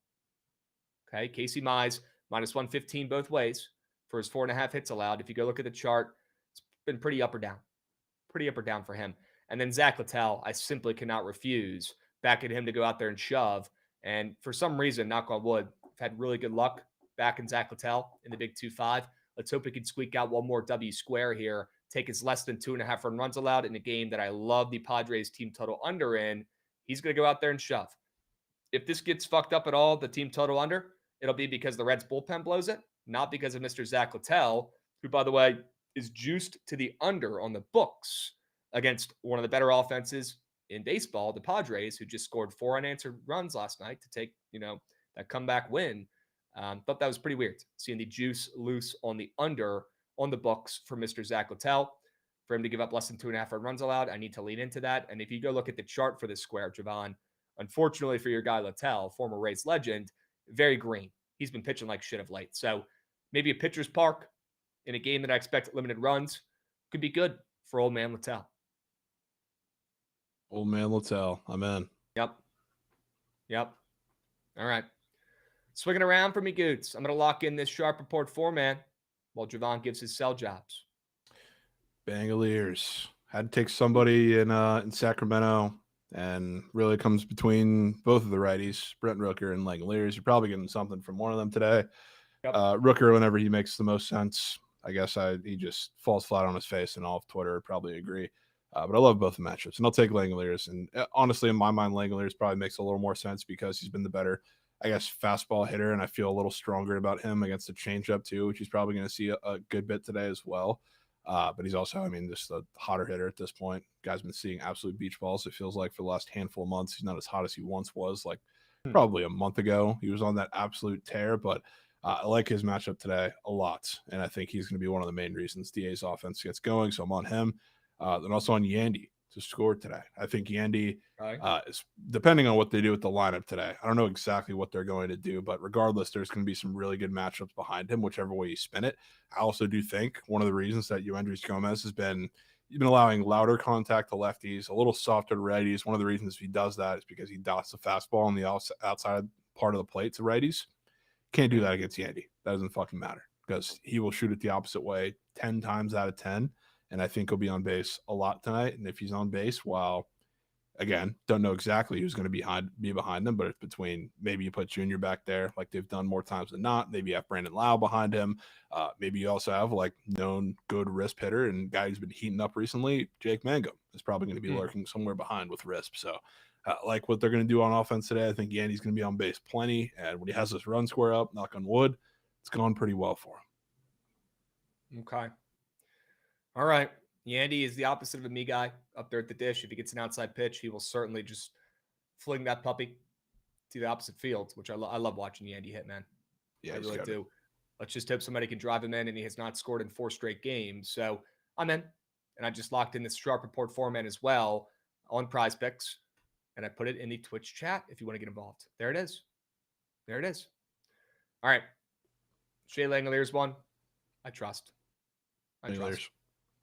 Okay, Casey Mize, minus 115 both ways for his 4.5 hits allowed. If you go look at the chart, it's been pretty up or down. Pretty up or down for him. And then Zach Littell, I simply cannot refuse backing him to go out there and shove. And for some reason, knock on wood, I've had really good luck backing Zach Littell in the big 2-5. Let's hope he can squeak out one more W square here. Take his less than 2.5 run runs allowed in a game that I love the Padres team total under in. He's going to go out there and shove. If this gets fucked up at all, the team total under, it'll be because the Reds bullpen blows it, not because of Mr. Zach Littell, who, by the way, is juiced to the under on the books against one of the better offenses in baseball, the Padres, who just scored 4 unanswered runs last night to take, that comeback win. Thought that was pretty weird, seeing the juice loose on the under on the books for Mr. Zach Littell. For him to give up less than 2.5 runs allowed, I need to lean into that. And if you go look at the chart for this square, Jovan, unfortunately for your guy Littell, former Rays legend, very green. He's been pitching like shit of late. So maybe a pitcher's park in a game that I expect limited runs could be good for old man Littell. Old man Littell, I'm in. Yep. All right. Swinging around for me, Goots. I'm going to lock in this sharp report 4-man while Jovan gives his sell jobs. Bangaliers. Had to take somebody in Sacramento, and really comes between both of the righties, Brent Rooker and Langoliers. You're probably getting something from one of them today. Yep. Rooker, whenever he makes the most sense, I guess he just falls flat on his face, and all of Twitter probably agree. But I love both the matchups, and I'll take Langoliers. And honestly, in my mind, Langoliers probably makes a little more sense because he's been the better, I guess, fastball hitter, and I feel a little stronger about him against the changeup too, which he's probably going to see a good bit today as well. But he's also, I mean, just a hotter hitter at this point. Guy's been seeing absolute beach balls. It feels like for the last handful of months, he's not as hot as he once was. Like probably a month ago, he was on that absolute tear. But I like his matchup today a lot, and I think he's going to be one of the main reasons DA's offense gets going. So I'm on him. Then also on Yandy to score today. I think Yandy is, depending on what they do with the lineup today, I don't know exactly what they're going to do, but regardless, there's going to be some really good matchups behind him, whichever way you spin it. I also do think one of the reasons that Yoendrys Gomez has been allowing louder contact to lefties, a little softer to righties. One of the reasons he does that is because he dots the fastball on the outside part of the plate to righties. Can't do that against Yandy. That doesn't fucking matter because he will shoot it the opposite way 10 times out of 10. And I think he'll be on base a lot tonight. And if he's on base, well, again, don't know exactly who's going to be behind him, but it's between maybe you put Junior back there like they've done more times than not. Maybe you have Brandon Lau behind him. Maybe you also have like known good Risp hitter and guy who's been heating up recently. Jake Mangum is probably going to be lurking somewhere behind with Risp. So like what they're going to do on offense today. I think Yandy's going to be on base plenty. And when he has this run square up, knock on wood, it's gone pretty well for him. Okay. All right. Yandy is the opposite of a me guy up there at the dish. If he gets an outside pitch, he will certainly just fling that puppy to the opposite field, which I love watching Yandy hit, man. Yeah, I really do. Let's just hope somebody can drive him in, and he has not scored in 4 straight games. So I'm in, and I just locked in this Sharp Report format as well on Prize Picks, and I put it in the Twitch chat if you want to get involved. There it is. There it is. All right. Shea Langoliers one. I trust.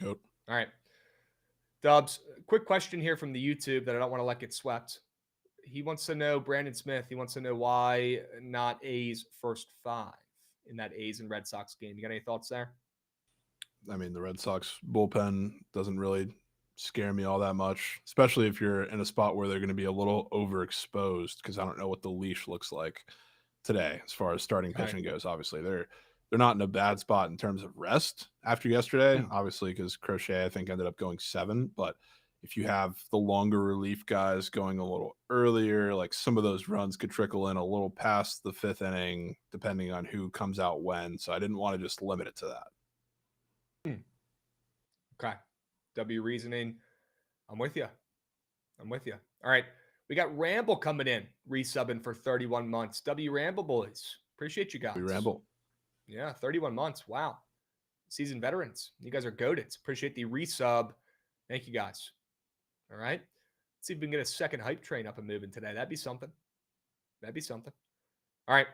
Goat. All right. Dubs, quick question here from the YouTube that I don't want to let get swept. He wants to know, Brandon Smith, he wants to know why not A's first 5 in that A's and Red Sox game. You got any thoughts there? I mean, the Red Sox bullpen doesn't really scare me all that much, especially if you're in a spot where they're going to be a little overexposed, because I don't know what the leash looks like today as far as starting pitching goes. Obviously, they're not in a bad spot in terms of rest after yesterday, obviously, because Crochet, I think, ended up going 7. But if you have the longer relief guys going a little earlier, like some of those runs could trickle in a little past the 5th inning, depending on who comes out when. So I didn't want to just limit it to that. Okay. W reasoning. I'm with you. All right. We got Ramble coming in, resubbing for 31 months. W Ramble boys. Appreciate you guys. We Ramble. Yeah, 31 months. Wow. Seasoned veterans. You guys are goated. Appreciate the resub. Thank you guys. All right. Let's see if we can get a second hype train up and moving today. That'd be something. All right.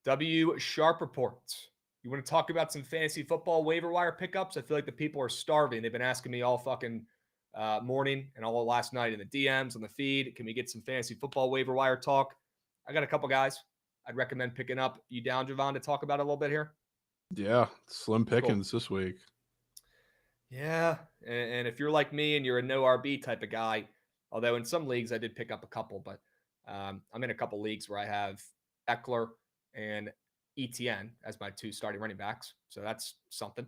W Sharp Reports. You want to talk about some fantasy football waiver wire pickups? I feel like the people are starving. They've been asking me all fucking morning and all last night in the DMs on the feed. Can we get some fantasy football waiver wire talk? I got a couple guys I'd recommend picking up. You down, Jovan, to talk about it a little bit here? Yeah, slim pickings this week. Yeah, and if you're like me and you're a no RB type of guy, although in some leagues I did pick up a couple, but I'm in a couple leagues where I have Eckler and ETN as my 2 starting running backs, so that's something.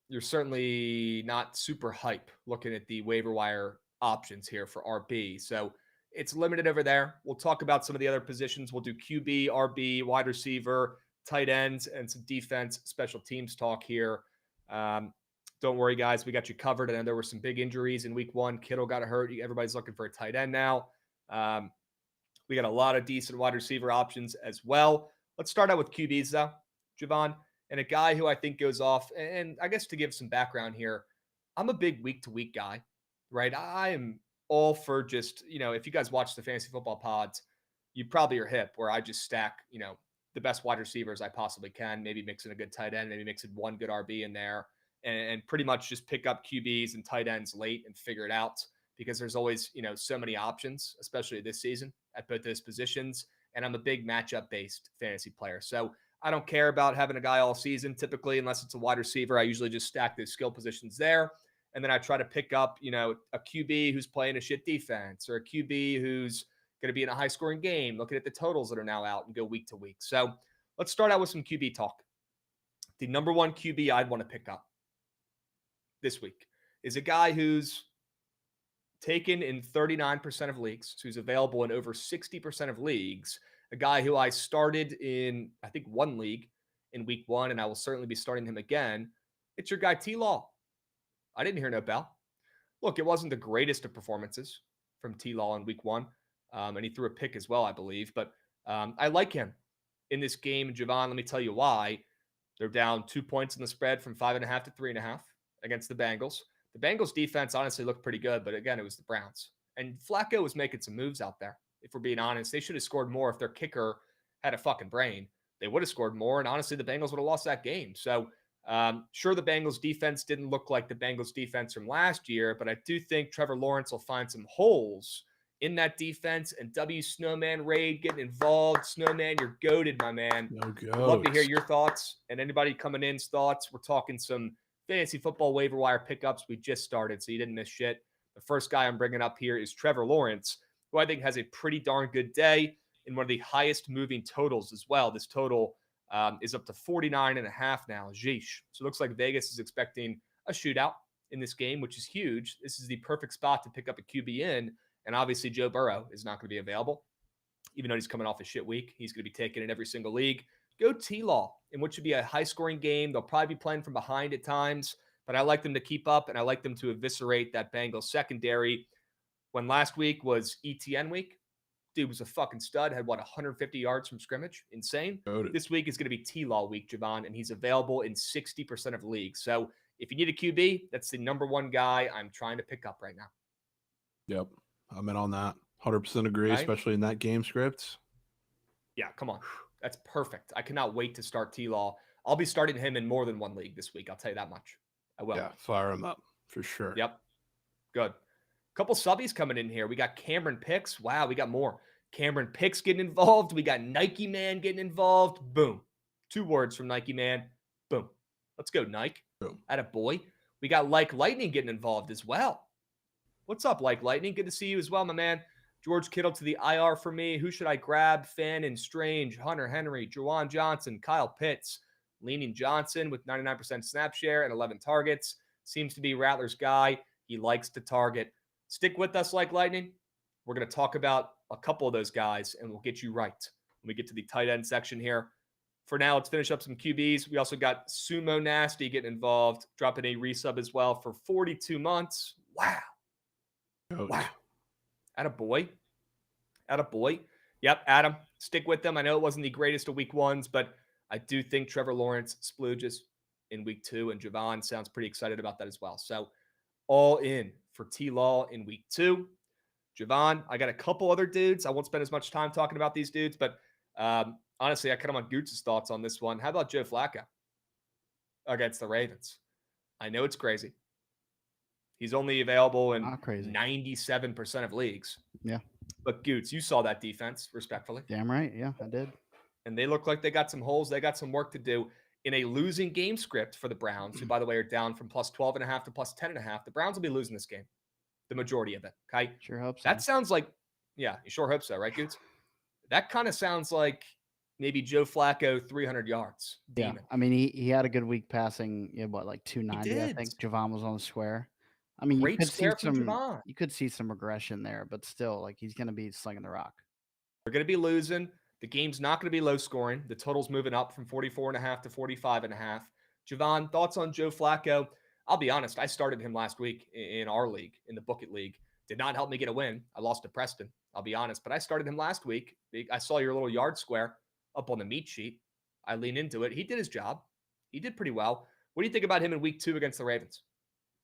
You're certainly not super hype looking at the waiver wire options here for RB, so it's limited over there. We'll talk about some of the other positions. We'll do QB, RB, wide receiver, tight ends, and some defense, special teams talk here. Don't worry, guys. We got you covered. And there were some big injuries in week 1. Kittle got hurt. Everybody's looking for a tight end now. We got a lot of decent wide receiver options as well. Let's start out with QBs, though, Jovan. And a guy who I think goes off. And I guess to give some background here, I'm a big week-to-week guy, right? I am all for just, if you guys watch the fantasy football pods, you probably are hip where I just stack, the best wide receivers I possibly can, maybe mixing a good tight end, maybe mixing one good RB in there, and pretty much just pick up QBs and tight ends late and figure it out, because there's always, so many options, especially this season at both those positions. And I'm a big matchup based fantasy player. So I don't care about having a guy all season typically, unless it's a wide receiver. I usually just stack those skill positions there. And then I try to pick up, a QB who's playing a shit defense, or a QB who's going to be in a high scoring game, looking at the totals that are now out, and go week to week. So let's start out with some QB talk. The number 1 QB I'd want to pick up this week is a guy who's taken in 39% of leagues, who's available in over 60% of leagues, a guy who I started in, I think, 1 league in week 1, and I will certainly be starting him again. It's your guy T-Law. I didn't hear no bell. Look, it wasn't the greatest of performances from T-Law in week 1. And he threw a pick as well, I believe. But I like him in this game. Jovan, let me tell you why. They're down 2 points in the spread from 5.5 to 3.5 against the Bengals. The Bengals defense honestly looked pretty good, but again, it was the Browns. And Flacco was making some moves out there. If we're being honest, they should have scored more if their kicker had a fucking brain. They would have scored more, and honestly, the Bengals would have lost that game. So, sure, the Bengals defense didn't look like the Bengals defense from last year, but I do think Trevor Lawrence will find some holes in that defense. And W Snowman Raid getting involved. Snowman, you're goated, my man. No I'd love to hear goats. your thoughts and anybody coming in's thoughts. We're talking some fantasy football waiver wire pickups. We just started, so you didn't miss shit. The first guy I'm bringing up here is Trevor Lawrence, who I think has a pretty darn good day in one of the highest moving totals as well. This total is up to 49.5 now. Jeesh. So it looks like Vegas is expecting a shootout in this game, which is huge. This is the perfect spot to pick up a QB in. And obviously, Joe Burrow is not going to be available. Even though he's coming off a shit week, he's going to be taken in every single league. Go T-Law in what should be a high-scoring game. They'll probably be playing from behind at times, but I like them to keep up, and I like them to eviscerate that Bengals secondary. When last week was ETN week, dude was a fucking stud, had, 150 yards from scrimmage? Insane. Goated. This week is going to be T-Law week, Jovan, and he's available in 60% of leagues. So if you need a QB, that's the number one guy I'm trying to pick up right now. Yep. I'm in on that. 100% agree, Right? especially in that game script. Yeah, come on. That's perfect. I cannot wait to start T-Law. I'll be starting him in more than one league this week. I'll tell you that much. I will. Yeah, fire him up for sure. Yep. Good. Couple subbies coming in here. We got Cameron Picks. Wow, we got more. Cameron Picks getting involved. We got Nike Man getting involved. Boom. 2 words from Nike Man. Boom. Let's go, Nike. Boom. Atta boy. We got Like Lightning getting involved as well. What's up, Like Lightning? Good to see you as well, my man. George Kittle to the IR for me. Who should I grab? Fan and Strange, Hunter Henry, Juwan Johnson, Kyle Pitts, Leaning Johnson with 99% snap share and 11 targets. Seems to be Rattler's guy. He likes to target. Stick with us, Like Lightning. We're going to talk about a couple of those guys, and we'll get you right when we get to the tight end section here. For now, let's finish up some QBs. We also got Sumo Nasty getting involved, dropping a resub as well for 42 months. Wow. Goat. Wow. Attaboy. Attaboy. Yep, Adam, stick with them. I know it wasn't the greatest of week 1s, but I do think Trevor Lawrence splooges in week 2, and Jovan sounds pretty excited about that as well. So all in for T-Law in week 2. Jovan, I got a couple other dudes. I won't spend as much time talking about these dudes, but honestly, I kind of want Gooch's thoughts on this one. How about Joe Flacco against the Ravens? I know it's crazy. He's only available in 97% of leagues. Yeah. But Goots, you saw that defense, respectfully. Damn right. Yeah, I did. And they look like they got some holes. They got some work to do in a losing game script for the Browns, who, by the way, are down from plus 12.5 to plus 10.5. The Browns will be losing this game, the majority of it. Okay. Sure hope so. That sounds like, yeah, you sure hope so, right, Goots? That kind of sounds like maybe Joe Flacco 300 yards. Yeah. Demon. I mean, he had a good week passing, like 290, I think. Jovan was on the square. I mean, you could see some regression there, but still, like, he's going to be slinging the rock. They're going to be losing. The game's not going to be low scoring. The total's moving up from 44.5 to 45.5. Jovan, thoughts on Joe Flacco? I'll be honest. I started him last week in our league, in the Bookit League. Did not help me get a win. I lost to Preston. I'll be honest. But I started him last week. I saw your little yard square up on the meat sheet. I leaned into it. He did his job. He did pretty well. What do you think about him in week 2 against the Ravens?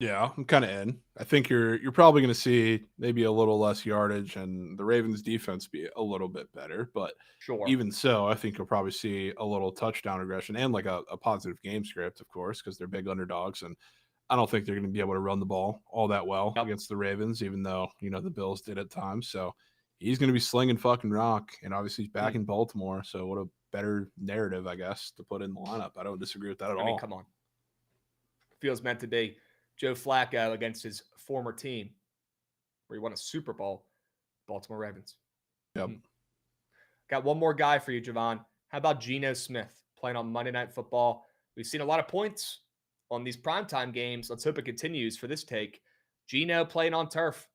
Yeah, I'm kind of in. I think you're probably going to see maybe a little less yardage and the Ravens defense be a little bit better. But sure, even so, I think you'll probably see a little touchdown regression and like a positive game script, of course, because they're big underdogs. And I don't think they're going to be able to run the ball all that well against the Ravens, even though, the Bills did at times. So he's going to be slinging fucking rock. And obviously he's back in Baltimore. So what a better narrative, I guess, to put in the lineup. I don't disagree with that at all. I mean, come on. Feels meant to be. Joe Flacco against his former team, where he won a Super Bowl, Baltimore Ravens. Yep. Got one more guy for you, Jovan. How about Geno Smith playing on Monday Night Football? We've seen a lot of points on these primetime games. Let's hope it continues for this take. Geno playing on turf.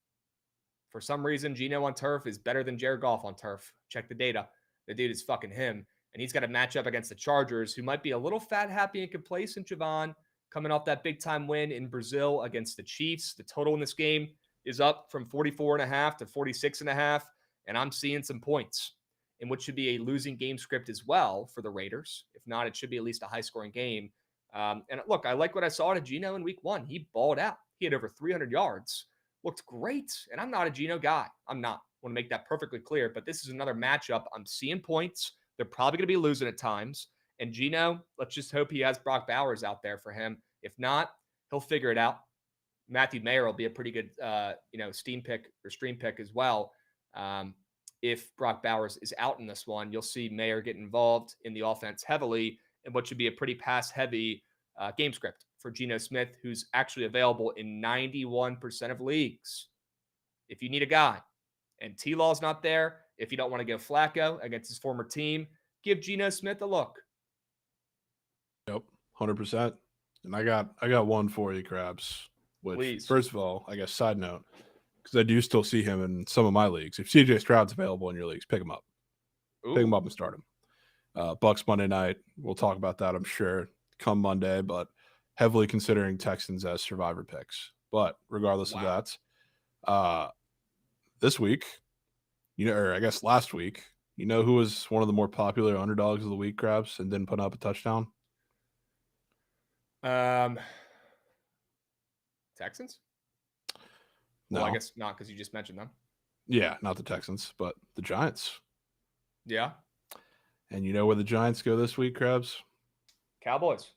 For some reason, Geno on turf is better than Jared Goff on turf. Check the data. The dude is fucking him. And he's got a matchup against the Chargers, who might be a little fat, happy, and complacent, Jovan. coming off that big-time win in Brazil against the Chiefs. The total in this game is up from 44.5 to 46.5, and I'm seeing some points in what should be a losing game script as well for the Raiders. If not, it should be at least a high-scoring game. And look, I like what I saw out of Geno in week 1. He balled out. He had over 300 yards. Looked great. And I'm not a Geno guy. I'm not. I want to make that perfectly clear. But this is another matchup. I'm seeing points. They're probably going to be losing at times. And Geno, let's just hope he has Brock Bowers out there for him. If not, he'll figure it out. Matthew Mayer will be a pretty good, stream pick as well. If Brock Bowers is out in this one, you'll see Mayer get involved in the offense heavily in what should be a pretty pass-heavy game script for Geno Smith, who's actually available in 91% of leagues. If you need a guy, and T-Law's not there, if you don't want to go Flacco against his former team, give Geno Smith a look. Yep, 100%. And I got one for you, Krabs. Which, please. First of all, I guess side note, because I do still see him in some of my leagues. If CJ Stroud's available in your leagues, pick him up. Ooh. Pick him up and start him. Bucks Monday night. We'll talk about that, I'm sure, come Monday, but heavily considering Texans as survivor picks. But regardless of that, this week, or I guess last week, who was one of the more popular underdogs of the week, Krabs, and didn't put up a touchdown? Texans? No. Well, I guess not, because you just mentioned them. Yeah, not the Texans, but the Giants. Yeah. And you know where the Giants go this week, Krabs? Cowboys.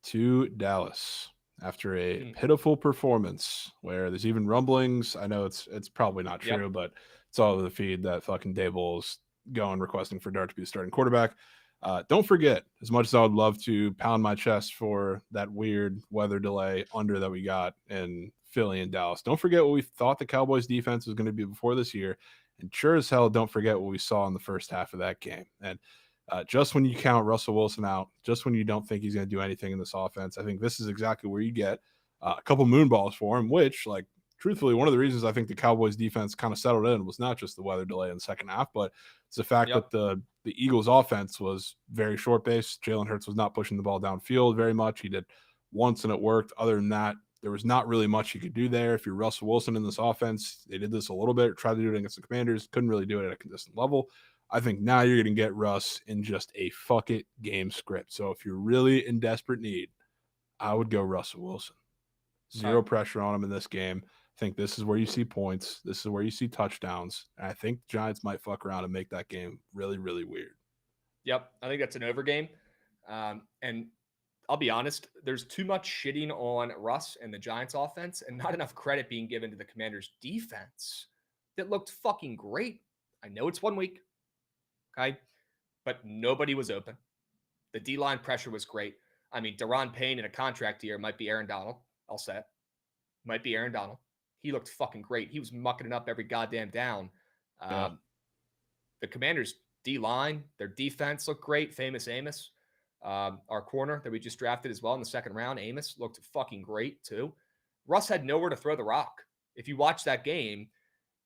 To Dallas after a pitiful performance where there's even rumblings. I know it's probably not true, but it's all over the feed that fucking Daboll's going requesting for Dart to be the starting quarterback. Don't forget, as much as I would love to pound my chest for that weird weather delay under that we got in Philly and Dallas, don't forget what we thought the Cowboys defense was going to be before this year. And sure as hell, don't forget what we saw in the first half of that game. And just when you count Russell Wilson out, just when you don't think he's going to do anything in this offense, I think this is exactly where you get a couple moon balls for him, which, like, truthfully, one of the reasons I think the Cowboys defense kind of settled in was not just the weather delay in the second half, but it's the fact that the Eagles offense was very short base. Jalen Hurts was not pushing the ball downfield very much. He did once and it worked. Other than that, there was not really much you could do there. If you're Russell Wilson in this offense, they did this a little bit, tried to do it against the Commanders, couldn't really do it at a consistent level. I think now you're going to get Russ in just a fuck it game script. So if you're really in desperate need, I would go Russell Wilson. Zero pressure on him in this game. I think this is where you see points. This is where you see touchdowns. And I think the Giants might fuck around and make that game really, really weird. Yep. I think that's an over game. And I'll be honest, there's too much shitting on Russ and the Giants offense and not enough credit being given to the Commanders defense that looked fucking great. I know it's 1 week. Okay. But nobody was open. The D-line pressure was great. I mean, Daron Payne in a contract year might be Aaron Donald. I'll say it. Might be Aaron Donald. He looked fucking great. He was mucking it up every goddamn down. The Commanders' D-line, their defense looked great. Famous Amos, our corner that we just drafted as well in the second round. Amos looked fucking great too. Russ had nowhere to throw the rock. If you watch that game,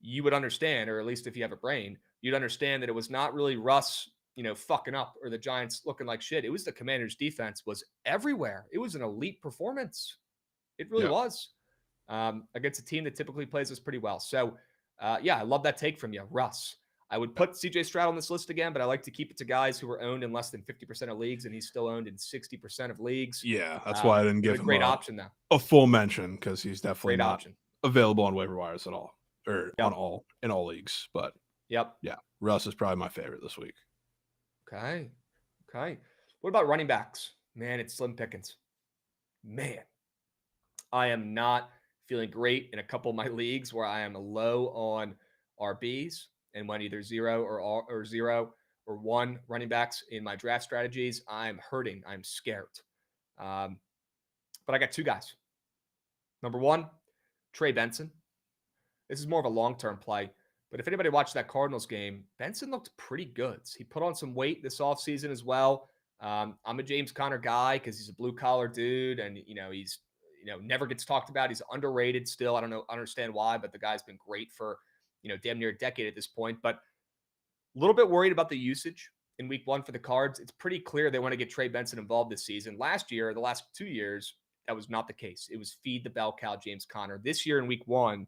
you would understand, or at least if you have a brain, you'd understand that it was not really Russ, fucking up or the Giants looking like shit. It was the Commanders' defense was everywhere. It was an elite performance. It really was. Against a team that typically plays us pretty well. So, I love that take from you, Russ. I would put CJ Stroud on this list again, but I like to keep it to guys who are owned in less than 50% of leagues, and he's still owned in 60% of leagues. Yeah, that's why I didn't give him option though. A full mention, because he's definitely not option. Available on waiver wires at all, or in all leagues. But yeah, Russ is probably my favorite this week. Okay. What about running backs? Man, it's slim pickings. Man, I am not feeling great in a couple of my leagues where I am low on RBs and went either 0 or 0 or 1 running backs in my draft strategies. I'm hurting. I'm scared. But I got 2 guys. Number 1, Trey Benson. This is more of a long-term play. But if anybody watched that Cardinals game, Benson looked pretty good. He put on some weight this offseason as well. I'm a James Conner guy because he's a blue-collar dude, and he's never gets talked about. He's underrated still. I understand why, but the guy's been great for damn near a decade at this point. But a little bit worried about the usage in week 1 for the Cards. It's pretty clear they want to get Trey Benson involved this season. Last year, the last 2 years, that was not the case. It was feed the bell cow James Conner. This year in week 1,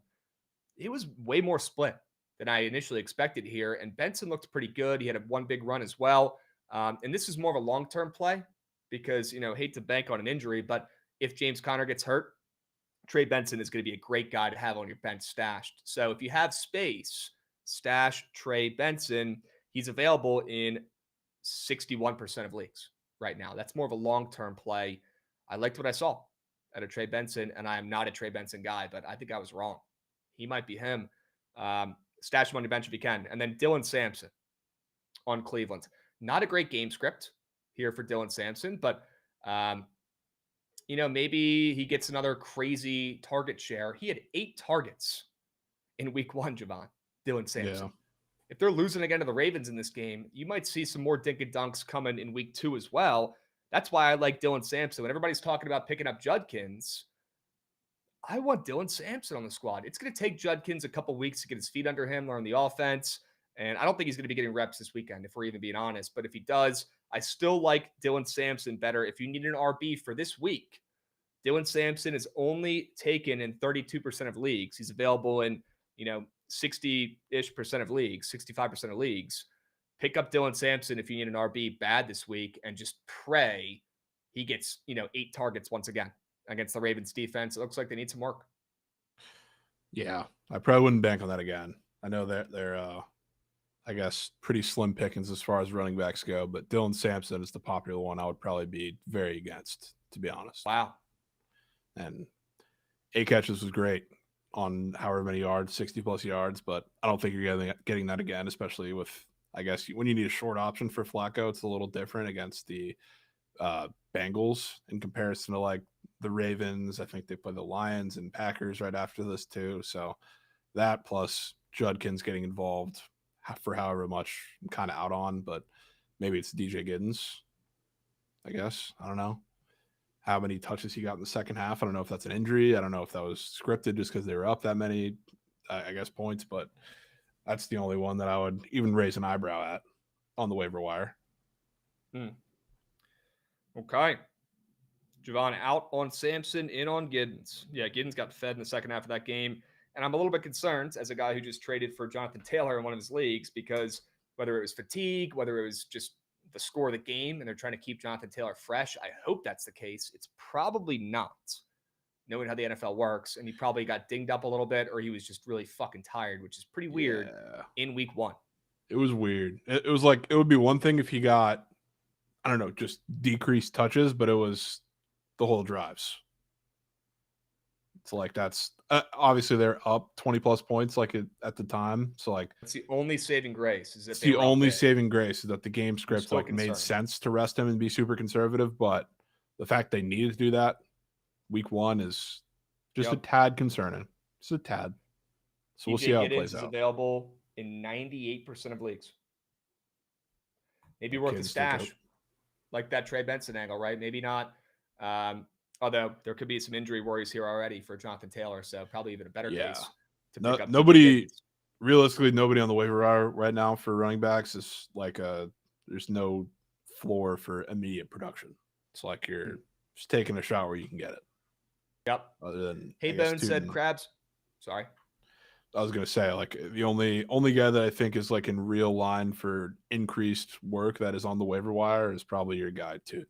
it was way more split than I initially expected here. And Benson looked pretty good. He had one big run as well. And this is more of a long-term play because, hate to bank on an injury, but if James Conner gets hurt, Trey Benson is going to be a great guy to have on your bench stashed. So if you have space, stash Trey Benson. He's available in 61% of leagues right now. That's more of a long-term play. I liked what I saw out of Trey Benson, and I am not a Trey Benson guy, but I think I was wrong. He might be him. Stash him on your bench if you can. And then Dylan Sampson on Cleveland. Not a great game script here for Dylan Sampson, but maybe he gets another crazy target share. He had 8 targets in week 1, Jovan, Dylan Sampson. Yeah. If they're losing again to the Ravens in this game, you might see some more dink and dunks coming in week 2 as well. That's why I like Dylan Sampson. When everybody's talking about picking up Judkins, I want Dylan Sampson on the squad. It's going to take Judkins a couple weeks to get his feet under him, learn the offense. And I don't think he's going to be getting reps this weekend, if we're even being honest. But if he does, I still like Dylan Sampson better. If you need an RB for this week, Dylan Sampson is only taken in 32% of leagues. He's available in, 60-ish% of leagues, 65% of leagues. Pick up Dylan Sampson if you need an RB bad this week and just pray he gets, 8 targets once again against the Ravens defense. It looks like they need some work. Yeah, I probably wouldn't bank on that again. I know that they're I guess, pretty slim pickings as far as running backs go, but Dylan Sampson is the popular one I would probably be very against, to be honest. Wow. And 8 catches was great on however many yards, 60-plus yards, but I don't think you're getting that again, especially with, I guess, when you need a short option for Flacco, it's a little different against the Bengals in comparison to, like, the Ravens. I think they play the Lions and Packers right after this, too. So that plus Judkins getting involved for however much I'm kind of out on, but maybe it's DJ Giddens, I guess. I don't know how many touches he got in the second half. I don't know if that's an injury. I don't know if that was scripted just because they were up that many, I guess, points, but that's the only one that I would even raise an eyebrow at on the waiver wire. Okay. Jovan out on Sampson, in on Giddens. Yeah, Giddens got fed in the second half of that game. And I'm a little bit concerned as a guy who just traded for Jonathan Taylor in one of his leagues, because whether it was fatigue, whether it was just the score of the game, and they're trying to keep Jonathan Taylor fresh, I hope that's the case. It's probably not, knowing how the NFL works. And he probably got dinged up a little bit, or he was just really fucking tired, which is pretty weird in week 1. It was weird. It was like, it would be one thing if he got, I don't know, just decreased touches, but it was the whole drives. So, like, that's obviously they're up 20-plus points, like, at the time. So, like, that's the only saving grace. Is that the only saving grace is that the game script made sense to rest him and be super conservative. But the fact they needed to do that week 1 is just a tad concerning. Just a tad. So we'll see how it plays out. Is available in 98% of leagues. Maybe worth a stash, like that Trey Benson angle, right? Maybe not. Although there could be some injury worries here already for Jonathan Taylor, so probably even a better case to pick up. Realistically, nobody on the waiver wire right now for running backs is like there's no floor for immediate production. It's like you're just taking a shot where you can get it. Yep. Other than Bone said Krabs. Sorry. I was gonna say, like, the only guy that I think is like in real line for increased work that is on the waiver wire is probably your guy too.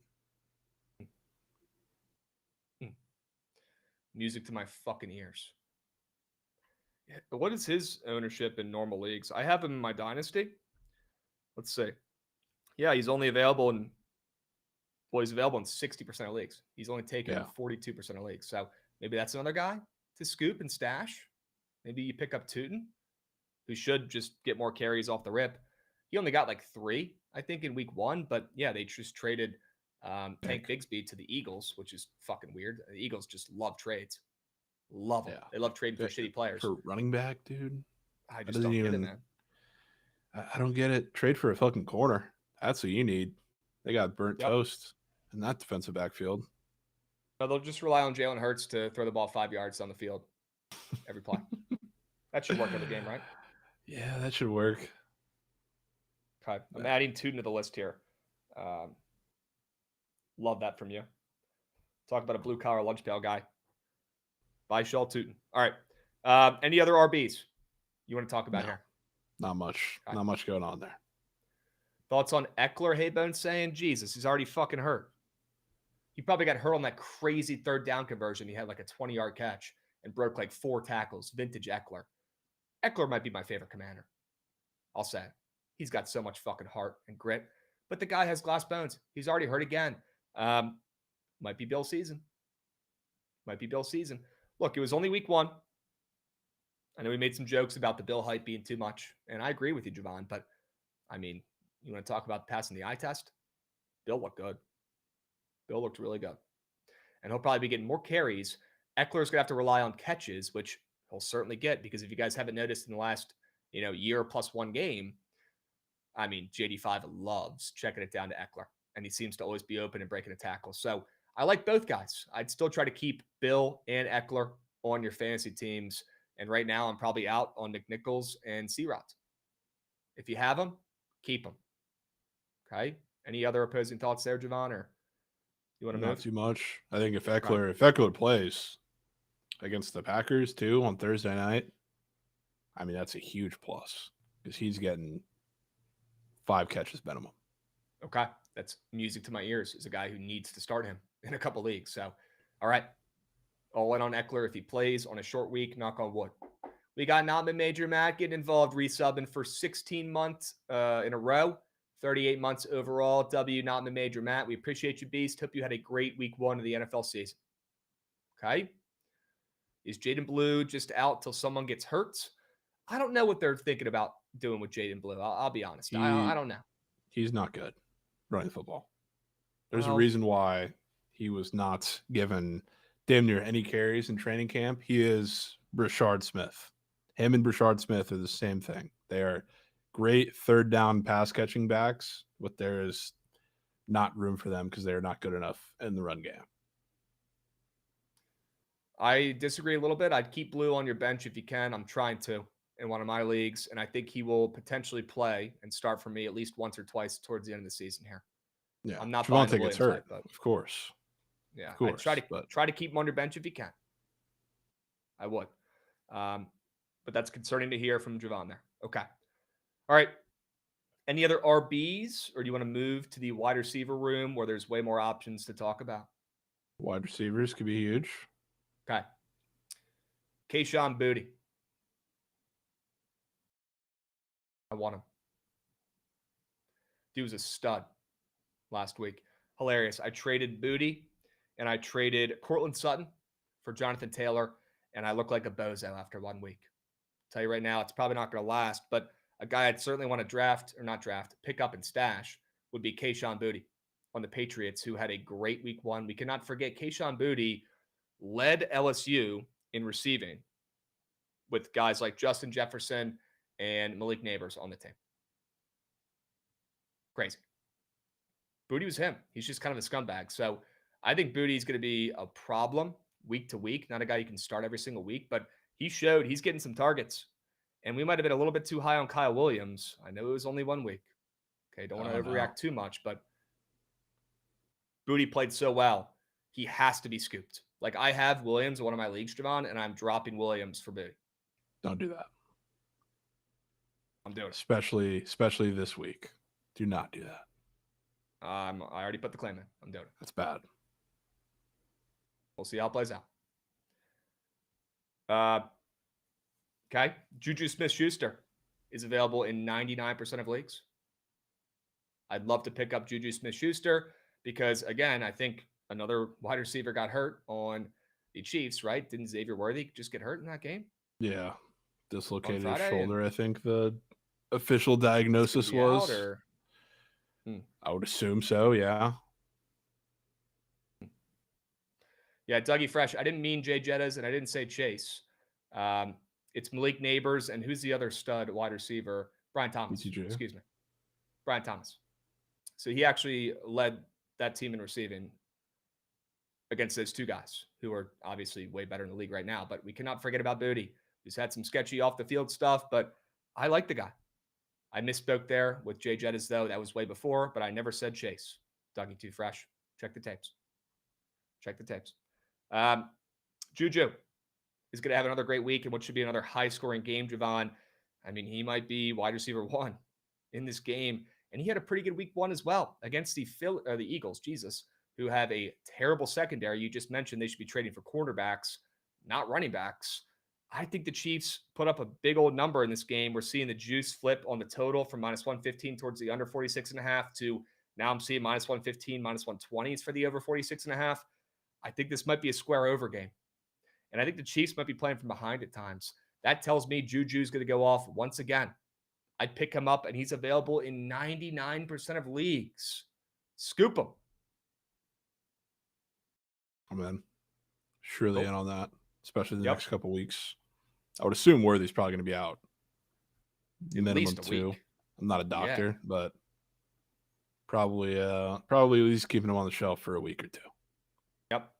Music to my fucking ears. What is his ownership in normal leagues? I have him in my dynasty. Let's see. Yeah, he's only available in, he's available in 60% of leagues. He's only taken 42% of leagues. So maybe that's another guy to scoop and stash. Maybe you pick up Tootin, who should just get more carries off the rip. He only got like 3, I think, in week 1. But yeah, they just traded Tank Bigsby to the Eagles, which is fucking weird. The Eagles just love trades. Love them. They love trading for shitty players. For running back, dude. I just don't get it, man. I don't get it. Trade for a fucking corner. That's what you need. They got burnt toast in that defensive backfield. No, they'll just rely on Jalen Hurts to throw the ball 5 yards down the field every play. That should work every game, right? Yeah, that should work. Okay. I'm adding Tootin to the list here. Love that from you. Talk about a blue-collar lunch pail guy. Bye, Shaw Tootin. All right. Any other RBs you want to talk about here? Not much. Okay. Not much going on there. Thoughts on Eckler? Haybone saying, Jesus, he's already fucking hurt. He probably got hurt on that crazy third down conversion. He had like a 20-yard catch and broke like 4 tackles. Vintage Eckler. Eckler might be my favorite commander. I'll say it. He's got so much fucking heart and grit. But the guy has glass bones. He's already hurt again. Might be Bill season. Might be Bill season. Look, it was only week 1. I know we made some jokes about the Bill hype being too much. And I agree with you, Jovan. But, I mean, you want to talk about passing the eye test? Bill looked good. Bill looked really good. And he'll probably be getting more carries. Eckler's going to have to rely on catches, which he'll certainly get. Because if you guys haven't noticed in the last, year plus 1 game, I mean, JD5 loves checking it down to Eckler. And he seems to always be open and breaking a tackle. So I like both guys. I'd still try to keep Bill and Eckler on your fantasy teams. And right now, I'm probably out on McNichols and C-Rod. If you have them, keep them. Okay? Any other opposing thoughts there, Jovan? Or you want to move? Not too much. I think if Eckler plays against the Packers too on Thursday night, I mean, that's a huge plus because he's getting 5 catches minimum. Okay. That's music to my ears as a guy who needs to start him in a couple leagues. So, all right. All in on Eckler if he plays on a short week, knock on wood. We got Not Major Matt getting involved, resubbing for 16 months in a row, 38 months overall. W, Not Major Matt. We appreciate you, Beast. Hope you had a great week 1 of the NFL season. Okay. Is Jaden Blue just out till someone gets hurt? I don't know what they're thinking about doing with Jaden Blue. I'll be honest. I don't know. He's not good running the football. There's a reason why he was not given damn near any carries in training camp. He is Brashard Smith. Him and Brashard Smith are the same thing. They are great third down pass catching backs, but there is not room for them because they're not good enough in the run game. I disagree a little bit. I'd keep Blue on your bench if you can. I'm trying to in one of my leagues, and I think he will potentially play and start for me at least once or twice towards the end of the season here. Yeah, I'm not Javonte gets hurt, but of course. Yeah, of course, try to keep him on your bench if you can. I would, but that's concerning to hear from Jovan there. Okay, all right. Any other RBs, or do you want to move to the wide receiver room where there's way more options to talk about? Wide receivers could be huge. Okay, Kayshon Boutte. I want him. He was a stud last week. Hilarious. I traded Boutte and I traded Cortland Sutton for Jonathan Taylor, and I look like a bozo after 1 week. I'll tell you right now, it's probably not going to last, but a guy I'd certainly want to pick up and stash would be Kayshon Boutte on the Patriots, who had a great week 1. We cannot forget Kayshon Boutte led LSU in receiving with guys like Justin Jefferson and Malik Neighbors on the team. Crazy. Boutte was him. He's just kind of a scumbag. So I think Boutte's going to be a problem week to week. Not a guy you can start every single week, but he showed he's getting some targets. And we might have been a little bit too high on Kyle Williams. I know it was only 1 week. Okay, don't want to overreact too much, but Boutte played so well. He has to be scooped. Like, I have Williams in one of my leagues, Jovan, and I'm dropping Williams for Boutte. Don't do that. I'm doing it. Especially this week. Do not do that. I already put the claim in. I'm doing it. That's bad. We'll see how it plays out. Okay. Juju Smith-Schuster is available in 99% of leagues. I'd love to pick up Juju Smith-Schuster because, again, I think another wide receiver got hurt on the Chiefs, right? Didn't Xavier Worthy just get hurt in that game? Yeah. Dislocated his shoulder, I think the official diagnosis was. I would assume so, yeah. Yeah, Dougie Fresh. I didn't mean Jay Jettas, and I didn't say Chase. It's Malik Neighbors, and who's the other stud wide receiver? Brian Thomas. BTJ. Excuse me. Brian Thomas. So he actually led that team in receiving against those 2 guys who are obviously way better in the league right now. But we cannot forget about Boutte, who's had some sketchy off-the-field stuff, but I like the guy. I misspoke there with Jay Jettis, though. That was way before, but I never said Chase. Dougie Too Fresh. Check the tapes. Juju is going to have another great week in what should be another high-scoring game, Jovan. I mean, he might be wide receiver 1 in this game, and he had a pretty good week 1 as well against the Eagles, who have a terrible secondary. You just mentioned they should be trading for quarterbacks, not running backs. I think the Chiefs put up a big old number in this game. We're seeing the juice flip on the total from minus 115 towards the under 46.5 to now I'm seeing minus 115, minus 120s for the over 46.5. I think this might be a square over game. And I think the Chiefs might be playing from behind at times. That tells me Juju's going to go off once again. I'd pick him up, and he's available in 99% of leagues. Scoop him. I'm in. Surely in on that, especially the next couple weeks. I would assume Worthy's probably going to be out. Minimum 2. Week. I'm not a doctor, but probably at least keeping him on the shelf for a week or 2. Yep.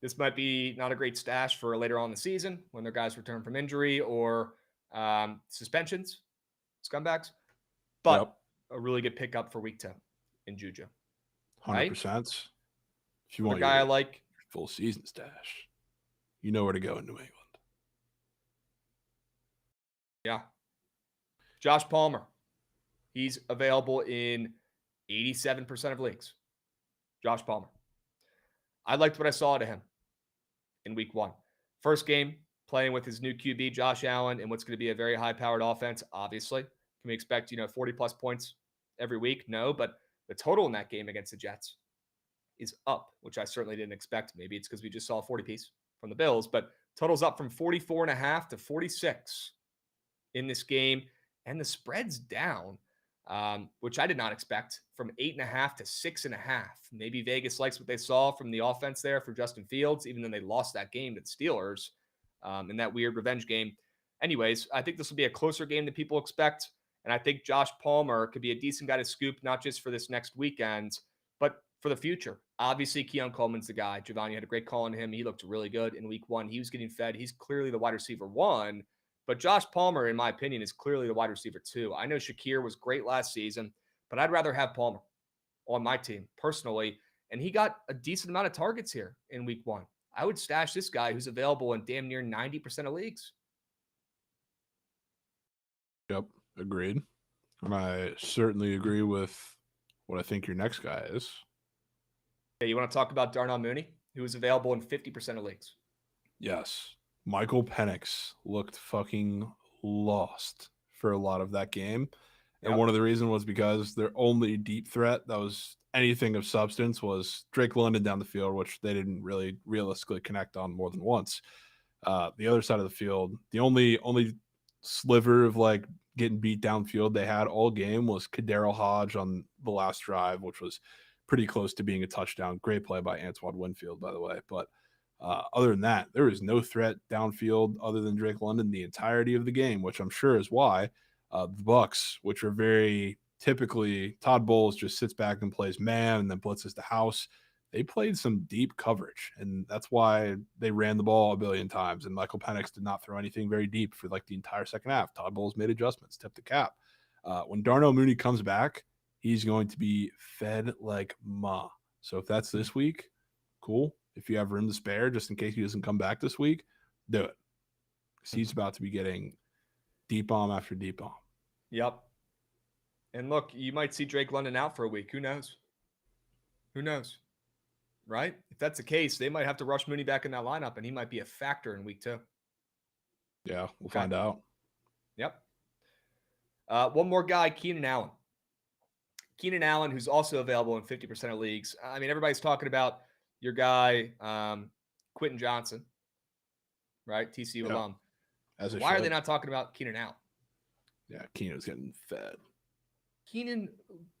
This might be not a great stash for later on in the season when their guys return from injury or suspensions, scumbags, but a really good pickup for week 2 in Juju. 100%. If you want a guy I like full season stash, you know where to go in New England. Yeah. Josh Palmer. He's available in 87% of leagues. Josh Palmer. I liked what I saw to him in week 1. First game, playing with his new QB, Josh Allen, and what's going to be a very high-powered offense, obviously. Can we expect, 40-plus points every week? No, but the total in that game against the Jets is up, which I certainly didn't expect. Maybe it's because we just saw a 40-piece from the Bills, but total's up from 44.5 to 46 in this game, and the spread's down, which I did not expect, from 8.5 to 6.5. Maybe Vegas likes what they saw from the offense there for Justin Fields, even though they lost that game to the Steelers in that weird revenge game. Anyways, I think this will be a closer game than people expect, and I think Josh Palmer could be a decent guy to scoop, not just for this next weekend, but for the future. Obviously, Keon Coleman's the guy. Giovanni had a great call on him. He looked really good in week 1. He was getting fed. He's clearly the wide receiver 1. But Josh Palmer, in my opinion, is clearly the wide receiver 2. I know Shakir was great last season, but I'd rather have Palmer on my team personally. And he got a decent amount of targets here in week 1. I would stash this guy who's available in damn near 90% of leagues. Yep, agreed. And I certainly agree with what I think your next guy is. Yeah, you want to talk about Darnell Mooney, who is available in 50% of leagues? Yes. Michael Penix looked fucking lost for a lot of that game. And one of the reasons was because their only deep threat that was anything of substance was Drake London down the field, which they didn't really realistically connect on more than once. The other side of the field, the only sliver of like getting beat downfield they had all game was Kadarius Hodge on the last drive, which was pretty close to being a touchdown. Great play by Antoine Winfield, by the way. But other than that, there was no threat downfield other than Drake London the entirety of the game, which I'm sure is why the Bucks, which are very typically Todd Bowles just sits back and plays man and then blitzes the house. They played some deep coverage, and that's why they ran the ball a billion times. And Michael Penix did not throw anything very deep for like the entire second half. Todd Bowles made adjustments, tipped the cap. When Darnell Mooney comes back, he's going to be fed like ma. So if that's this week, cool. If you have room to spare, just in case he doesn't come back this week, do it. Because he's about to be getting deep bomb after deep bomb. Yep. And look, you might see Drake London out for a week. Who knows? Who knows? Right? If that's the case, they might have to rush Mooney back in that lineup, and he might be a factor in week 2. Yeah, we'll find out. Yep. One more guy, Keenan Allen. Keenan Allen, who's also available in 50% of leagues. I mean, everybody's talking about your guy, Quentin Johnson, right? TCU alum. Why are they not talking about Keenan Allen? Yeah, Keenan's getting fed. Keenan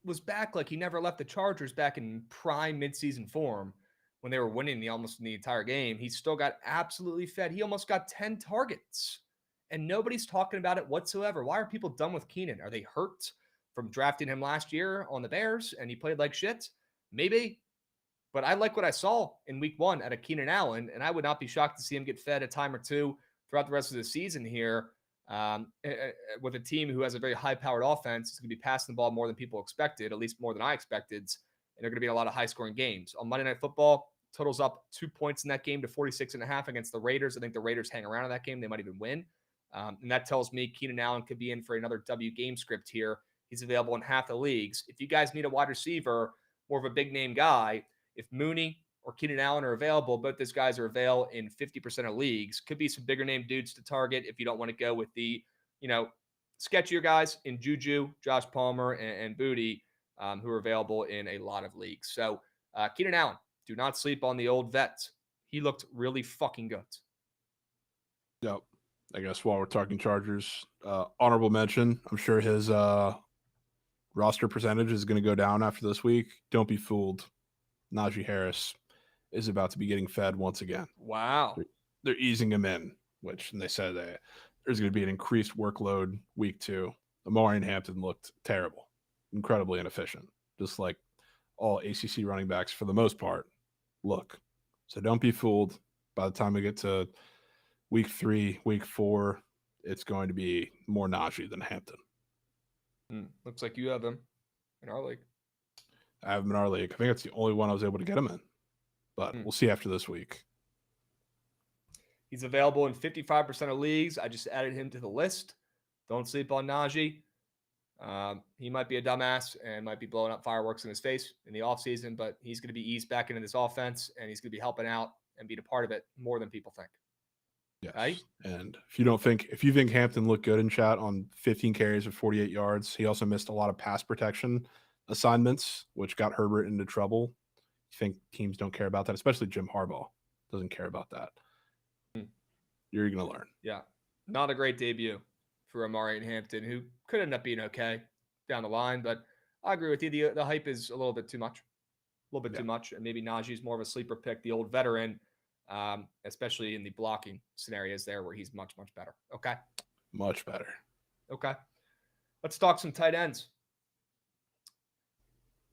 was back like he never left the Chargers back in prime midseason form when they were winning almost the entire game. He still got absolutely fed. He almost got 10 targets, and nobody's talking about it whatsoever. Why are people done with Keenan? Are they hurt from drafting him last year on the Bears and he played like shit? Maybe. But I like what I saw in week 1 out of Keenan Allen, and I would not be shocked to see him get fed a time or two throughout the rest of the season here. With a team who has a very high-powered offense, it's going to be passing the ball more than people expected, at least more than I expected, and they're going to be in a lot of high-scoring games. On Monday Night Football, totals up 2 points in that game to 46.5 against the Raiders. I think the Raiders hang around in that game. They might even win. And that tells me Keenan Allen could be in for another W game script here. He's available in half the leagues. If you guys need a wide receiver, more of a big-name guy, if Mooney or Keenan Allen are available, both those guys are available in 50% of leagues. Could be some bigger name dudes to target if you don't want to go with the, sketchier guys in Juju, Josh Palmer, and Booty, who are available in a lot of leagues. So Keenan Allen, do not sleep on the old vet. He looked really fucking good. Yep. I guess while we're talking Chargers, honorable mention, I'm sure his roster percentage is going to go down after this week. Don't be fooled. Najee Harris is about to be getting fed once again. Wow. They're easing him in, and they said there's going to be an increased workload week 2. Amari and Hampton looked terrible, incredibly inefficient, just like all ACC running backs for the most part look. So don't be fooled. By the time we get to week 3, week 4, it's going to be more Najee than Hampton. Looks like you have him in our league. I have him in our league. I think that's the only one I was able to get him in. But we'll see after this week. He's available in 55% of leagues. I just added him to the list. Don't sleep on Najee. He might be a dumbass and might be blowing up fireworks in his face in the offseason, but he's going to be eased back into this offense, and he's going to be helping out and being a part of it more than people think. Yes. Right? And if you think Hampton looked good in chat on 15 carries with 48 yards, he also missed a lot of pass protection assignments, which got Herbert into trouble. You think teams don't care about that, especially Jim Harbaugh doesn't care about that. You're going to learn. Yeah. Not a great debut for Amari and Hampton, who could end up being okay down the line, but I agree with you. The hype is a little bit too much. Too much. And maybe Najee's more of a sleeper pick, the old veteran, especially in the blocking scenarios there where he's much, much better. Okay. Much better. Okay. Let's talk some tight ends.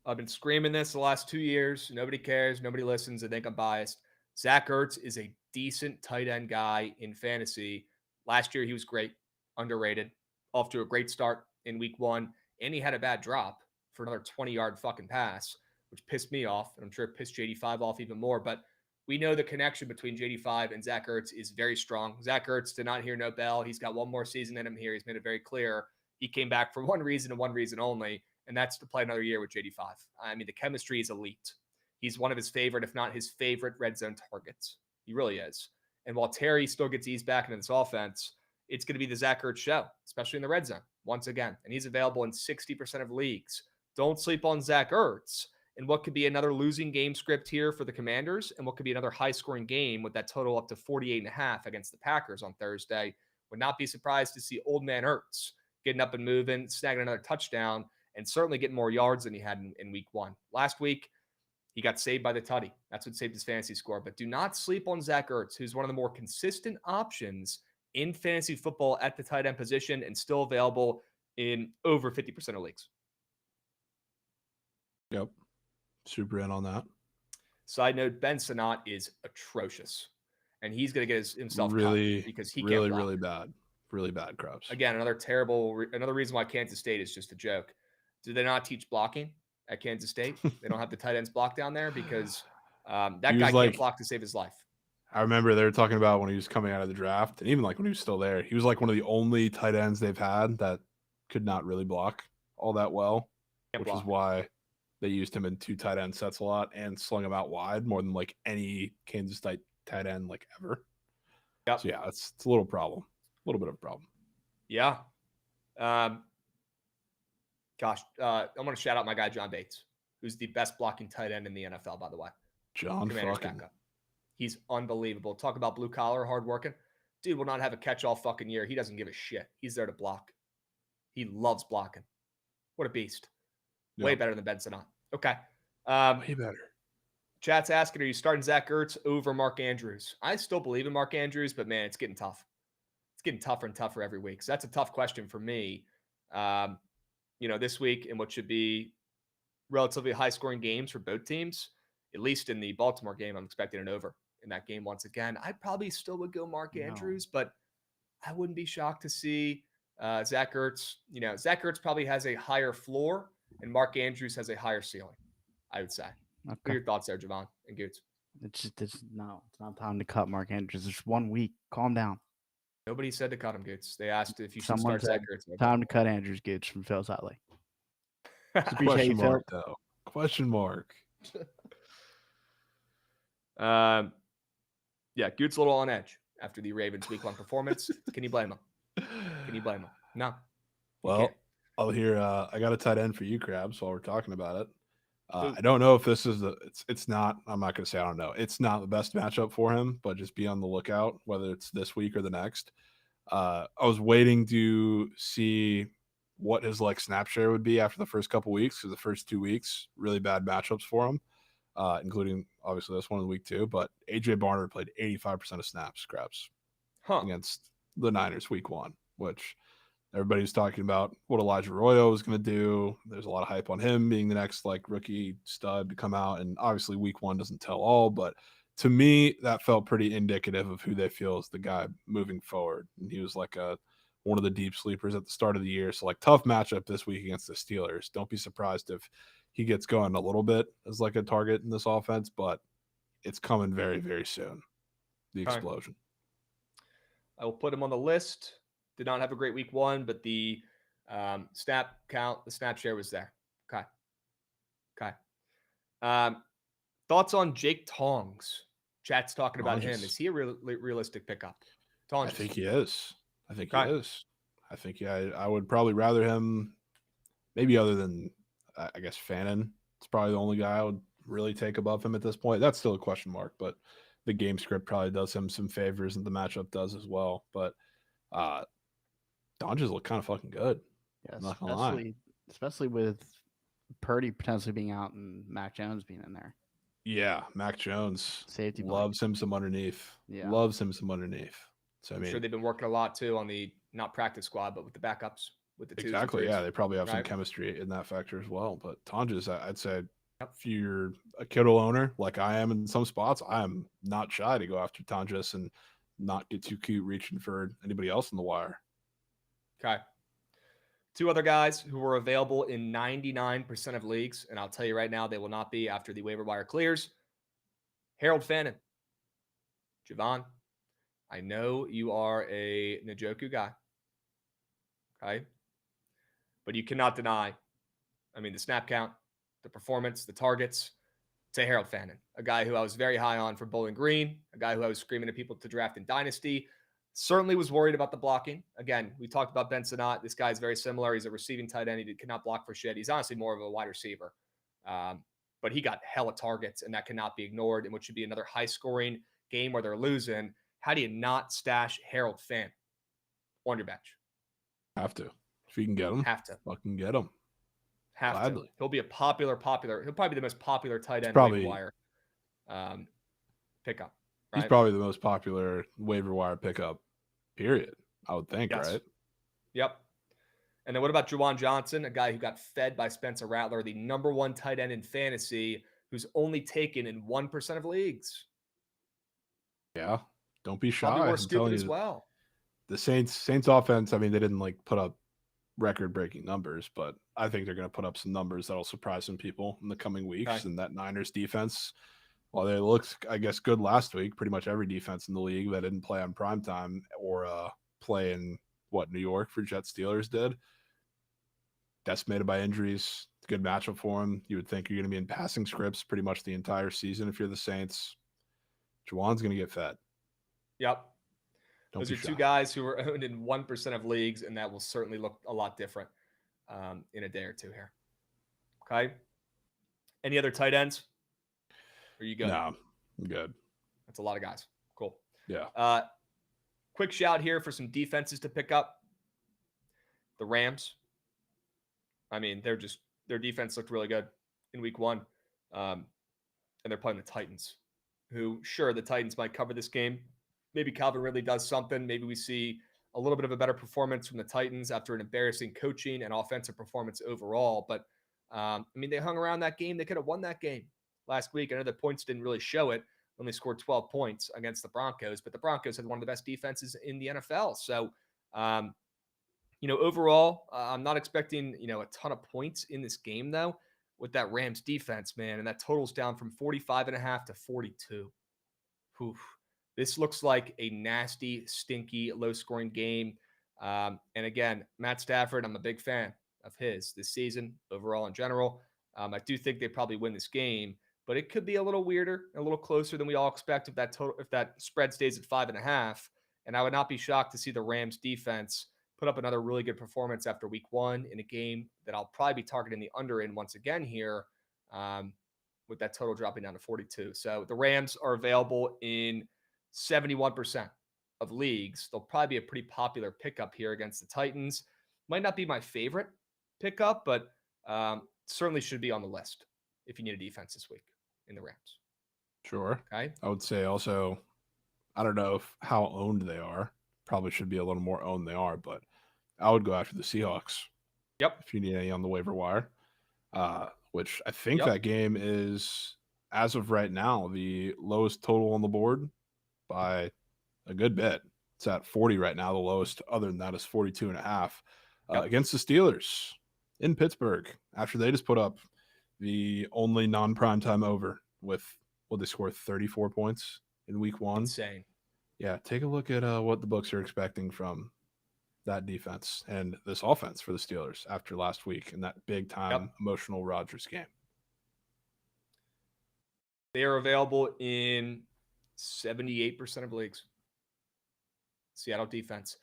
I've been screaming this the last 2 years. Nobody cares. Nobody listens. I think I'm biased. Zach Ertz is a decent tight end guy in fantasy. Last year, he was great, underrated, off to a great start in week 1. And he had a bad drop for another 20-yard fucking pass, which pissed me off. And I'm sure it pissed JD5 off even more. But we know the connection between JD5 and Zach Ertz is very strong. Zach Ertz did not hear no bell. He's got one more season in him here. He's made it very clear. He came back for one reason and one reason only, and that's to play another year with JD5. I mean, the chemistry is elite. He's one of his favorite, if not his favorite, red zone targets. He really is. And while Terry still gets eased back into this offense, it's going to be the Zach Ertz show, especially in the red zone, once again. And he's available in 60% of leagues. Don't sleep on Zach Ertz. And what could be another losing game script here for the Commanders, and what could be another high-scoring game with that total up to 48.5 against the Packers on Thursday. Would not be surprised to see old man Ertz getting up and moving, snagging another touchdown, and certainly getting more yards than he had in week 1. Last week, he got saved by the tutty. That's what saved his fantasy score. But do not sleep on Zach Ertz, who's one of the more consistent options in fantasy football at the tight end position and still available in over 50% of leagues. Yep. Super in on that. Side note, Ben Sinnott is atrocious. And he's going to get himself really cut because he really, can't block. really bad. Really bad, Krabs. Again, another reason why Kansas State is just a joke. Do they not teach blocking at Kansas State? They don't have the tight ends block down there because that guy can't block to save his life. I remember they were talking about when he was coming out of the draft, and even like when he was still there, he was like one of the only tight ends they've had that could not really block all that well, which is why they used him in 2 tight end sets a lot and slung him out wide more than like any Kansas State tight end like ever. Yep. So yeah, it's a little problem. A little bit of a problem. Yeah. I'm going to shout out my guy, John Bates, who's the best blocking tight end in the NFL, by the way. John fucking. He's unbelievable. Talk about blue collar, hard working. Dude will not have a catch all fucking year. He doesn't give a shit. He's there to block. He loves blocking. What a beast. Yep. Way better than Ben Sinnott. Okay. Way better. Chat's asking, are you starting Zach Ertz over Mark Andrews? I still believe in Mark Andrews, but man, it's getting tough. It's getting tougher and tougher every week. So that's a tough question for me. This week in what should be relatively high-scoring games for both teams, at least in the Baltimore game, I'm expecting an over in that game once again. I probably still would go Mark Andrews, but I wouldn't be shocked to see Zach Ertz. Zach Ertz probably has a higher floor, and Mark Andrews has a higher ceiling, I would say. Okay. What are your thoughts there, Jovan and Goots? It's not time to cut Mark Andrews. It's 1 week. Calm down. Nobody said to cut him, Goots. They asked if you should Someone start said Zach Ertz. time to cut Andrews, Goots, from Phil Sotley. Question mark, though. Question mark. Yeah, Goots a little on edge after the Ravens week 1 performance. Can you blame him? No. Well, I'll hear. I got a tight end for you, Krabs, while we're talking about it. I don't know if this is it's not. I'm not going to say I don't know. It's not the best matchup for him, but just be on the lookout, whether it's this week or the next. I was waiting to see what his snap share would be after the first couple weeks, because the first 2 weeks really bad matchups for him, including obviously this one in week 2. But AJ Barner played 85% of snaps, Krabs, against the Niners week 1, which everybody was talking about what Elijah Arroyo was going to do. There's a lot of hype on him being the next rookie stud to come out, and obviously week 1 doesn't tell all, but to me that felt pretty indicative of who they feel is the guy moving forward. And he was one of the deep sleepers at the start of the year. So tough matchup this week against the Steelers. Don't be surprised if he gets going a little bit as a target in this offense, but it's coming very, very soon. The explosion. I will put him on the list. Did not have a great week 1, but the snap count, the snap share was there. Okay. Thoughts on Jake Tongs? Chat's talking about him. Is he a realistic pickup? Tongs. I think he is. I think I would probably rather him, maybe other than, I guess, Fannin. It's probably the only guy I would really take above him at this point. That's still a question mark, but the game script probably does him some favors, and the matchup does as well. But Dodgers look kind of fucking good. Yeah, not gonna lie. Especially with Purdy potentially being out and Mac Jones being in there. Yeah, Mac Jones safety loves him some underneath. Yeah, loves him some underneath. So I'm sure they've been working a lot too on the not practice squad, but with the backups, with the exactly. Yeah, they probably have some chemistry in that factor as well. But Tonjes, I'd say, if you're a Kittle owner like I am in some spots, I'm not shy to go after Tonjes and not get too cute reaching for anybody else in the wire. Okay. 2 other guys who were available in 99% of leagues, and I'll tell you right now, they will not be after the waiver wire clears. Harold Fannin. Jovan, I know you are a Njoku guy. Okay. But you cannot deny, the snap count, the performance, the targets, to Harold Fannin, a guy who I was very high on for Bowling Green, a guy who I was screaming at people to draft in Dynasty. Certainly was worried about the blocking. Again, we talked about Ben Sinnott. This guy is very similar. He's a receiving tight end. He cannot block for shit. He's honestly more of a wide receiver. But he got hella targets, and that cannot be ignored in what should be another high-scoring game where they're losing. How do you not stash Harold Fannin on your bench? Have to. If you can get him. Have to. Fucking get him. Have Gladly. to. He'll be a popular. He'll probably be the most popular tight end probably, waiver wire pickup. Right? He's probably the most popular waiver wire pickup, period, I would think, right? Yep. And then what about Juwan Johnson, a guy who got fed by Spencer Rattler, the number 1 tight end in fantasy, who's only taken in 1% of leagues? Yeah. Don't be shy. Probably more stupid as well. The Saints offense, they didn't put up record-breaking numbers, but I think they're going to put up some numbers that'll surprise some people in the coming weeks. Okay. And that Niners defense, while they looked, I guess, good last week, pretty much every defense in the league that didn't play on primetime or play in New York for Jets Steelers did, decimated by injuries. Good matchup for him. You would think you're going to be in passing scripts pretty much the entire season if you're the Saints. Juwan's going to get fed. Yep. Those are 2 guys who were owned in 1% of leagues, and that will certainly look a lot different in a day or 2 here. Okay. Any other tight ends? Are you good? No, I'm good. That's a lot of guys. Cool. Yeah. Quick shout here for some defenses to pick up. The Rams. Their defense looked really good in week 1. And they're playing the Titans, who, sure, the Titans might cover this game. Maybe Calvin Ridley does something. Maybe we see a little bit of a better performance from the Titans after an embarrassing coaching and offensive performance overall. But, they hung around that game. They could have won that game last week. I know the points didn't really show it, only scored 12 points against the Broncos, but the Broncos had one of the best defenses in the NFL. So, overall, I'm not expecting, a ton of points in this game, though, with that Rams defense, man. And that total's down from 45.5 to 42. Oof. This looks like a nasty, stinky, low-scoring game. And again, Matt Stafford, I'm a big fan of his this season, overall in general. I do think they probably win this game, but it could be a little weirder, a little closer than we all expect if that spread stays at 5.5. And I would not be shocked to see the Rams defense put up another really good performance after week 1 in a game that I'll probably be targeting the under in once again here, with that total dropping down to 42. So the Rams are available in 71% of leagues. They'll probably be a pretty popular pickup here against the Titans. Might not be my favorite pickup, but certainly should be on the list if you need a defense this week in the Rams. Sure. Okay. I would say also, I don't know how owned they are. Probably should be a little more owned they are, but I would go after the Seahawks. Yep. If you need any on the waiver wire, which I think that game is, as of right now, the lowest total on the board by a good bit. It's at 40 right now. The lowest other than that is 42.5 against the Steelers in Pittsburgh after they just put up the only non-primetime over with, they score 34 points in week 1. Insane. Yeah, take a look at what the books are expecting from that defense and this offense for the Steelers after last week in that big-time emotional Rodgers game. They are available in 78% of leagues. Seattle defense.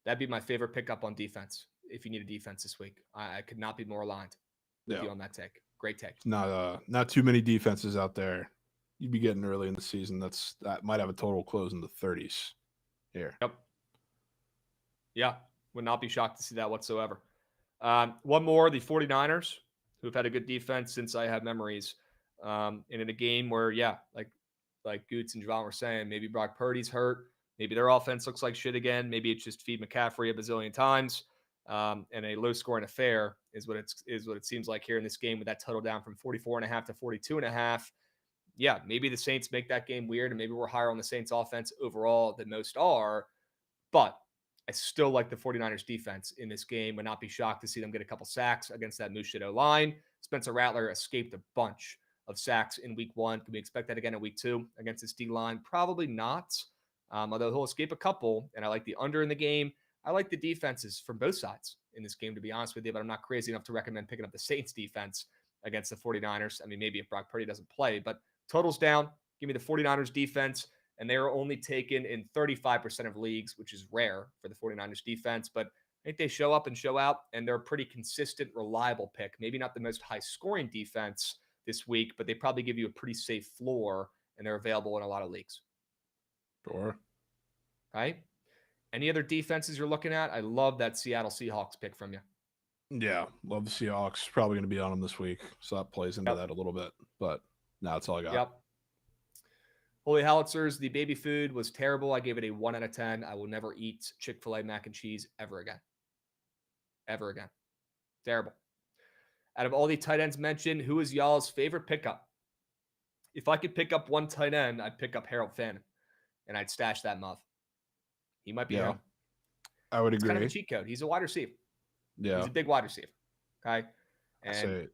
That'd be my favorite pickup on defense if you need a defense this week. I could not be more aligned with you on that take. Great take. Not too many defenses out there you'd be getting early in the season that might have a total close in the 30s here. Yep. Yeah, would not be shocked to see that whatsoever. One more, the 49ers, who've had a good defense since I have memories. And in a game where, like Goots and Jovan were saying, maybe Brock Purdy's hurt. Maybe their offense looks like shit again. Maybe it's just feed McCaffrey a bazillion times. And a low-scoring affair is what it seems like here in this game with that total down from 44.5 to 42.5. Yeah, maybe the Saints make that game weird, and maybe we're higher on the Saints offense overall than most are. But I still like the 49ers defense in this game. Would not be shocked to see them get a couple sacks against that moose shit O-line. Spencer Rattler escaped a bunch of sacks in week 1. Can we expect that again in week 2 against this D-line? Probably not, although he'll escape a couple. And I like the under in the game. I like the defenses from both sides in this game, to be honest with you, but I'm not crazy enough to recommend picking up the Saints defense against the 49ers. I mean, maybe if Brock Purdy doesn't play, but total's down. Give me the 49ers defense, and they are only taken in 35% of leagues, which is rare for the 49ers defense, but I think they show up and show out, and they're a pretty consistent, reliable pick. Maybe not the most high-scoring defense this week, but they probably give you a pretty safe floor, and they're available in a lot of leagues. Sure. Right? Any other defenses you're looking at? I love that Seattle Seahawks pick from you. Yeah, love the Seahawks. Probably going to be on them this week, so that plays into that a little bit, but no, that's all I got. Yep. Holy Howitzers, the baby food was terrible. I gave it a 1 out of 10. I will never eat Chick-fil-A mac and cheese ever again. Ever again. Terrible. Out of all the tight ends mentioned, who is y'all's favorite pickup? If I could pick up one tight end, I'd pick up Harold Fannin, and I'd stash that muff. He might be home. I would It's agree. kind of a cheat code. He's a wide receiver. Yeah. He's a big wide receiver. Okay. And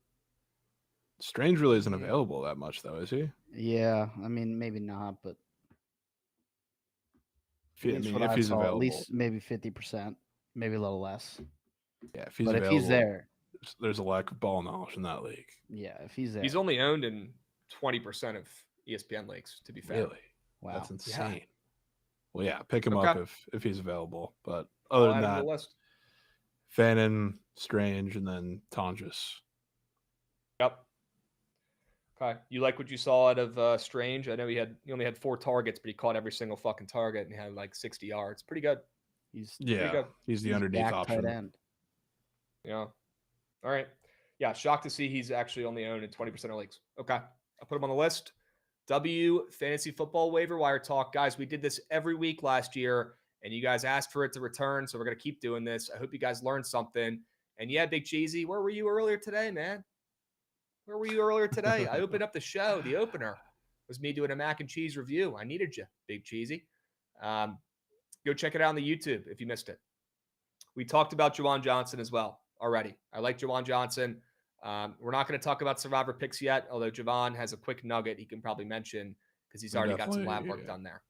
Strange really isn't available that much, though, is he? Yeah, I mean, maybe not, but if he's available, at least maybe 50%, maybe a little less. Yeah, if he's but available, if he's there, there's a lack of ball knowledge in that league. Yeah, if he's there, he's only owned in 20% of ESPN leagues. To be fair, really, wow, that's insane. Yeah. Well, yeah, pick him up if he's available. But other than that, Fannin, Strange, and then Tonjes. Yep. Okay. You like what you saw out of Strange? I know he only had 4 targets, but he caught every single fucking target and he had like 60 yards. Pretty good. He's pretty good. He's the underneath option. Tight end. Yeah. All right. Yeah. Shocked to see he's actually only owned in 20% of leagues. Okay. I'll put him on the list. W Fantasy Football Waiver Wire Talk. Guys, we did this every week last year, and you guys asked for it to return, so we're going to keep doing this. I hope you guys learned something. And yeah, Big Cheesy, where were you earlier today, man? Where were you earlier today? I opened up the show, the opener. was me doing a mac and cheese review. I needed you, Big Cheesy. Go check it out on the YouTube if you missed it. We talked about Juwan Johnson as well already. I like Juwan Johnson. We're not going to talk about survivor picks yet, although Jovan has a quick nugget he can probably mention because he's already got some lab work done there.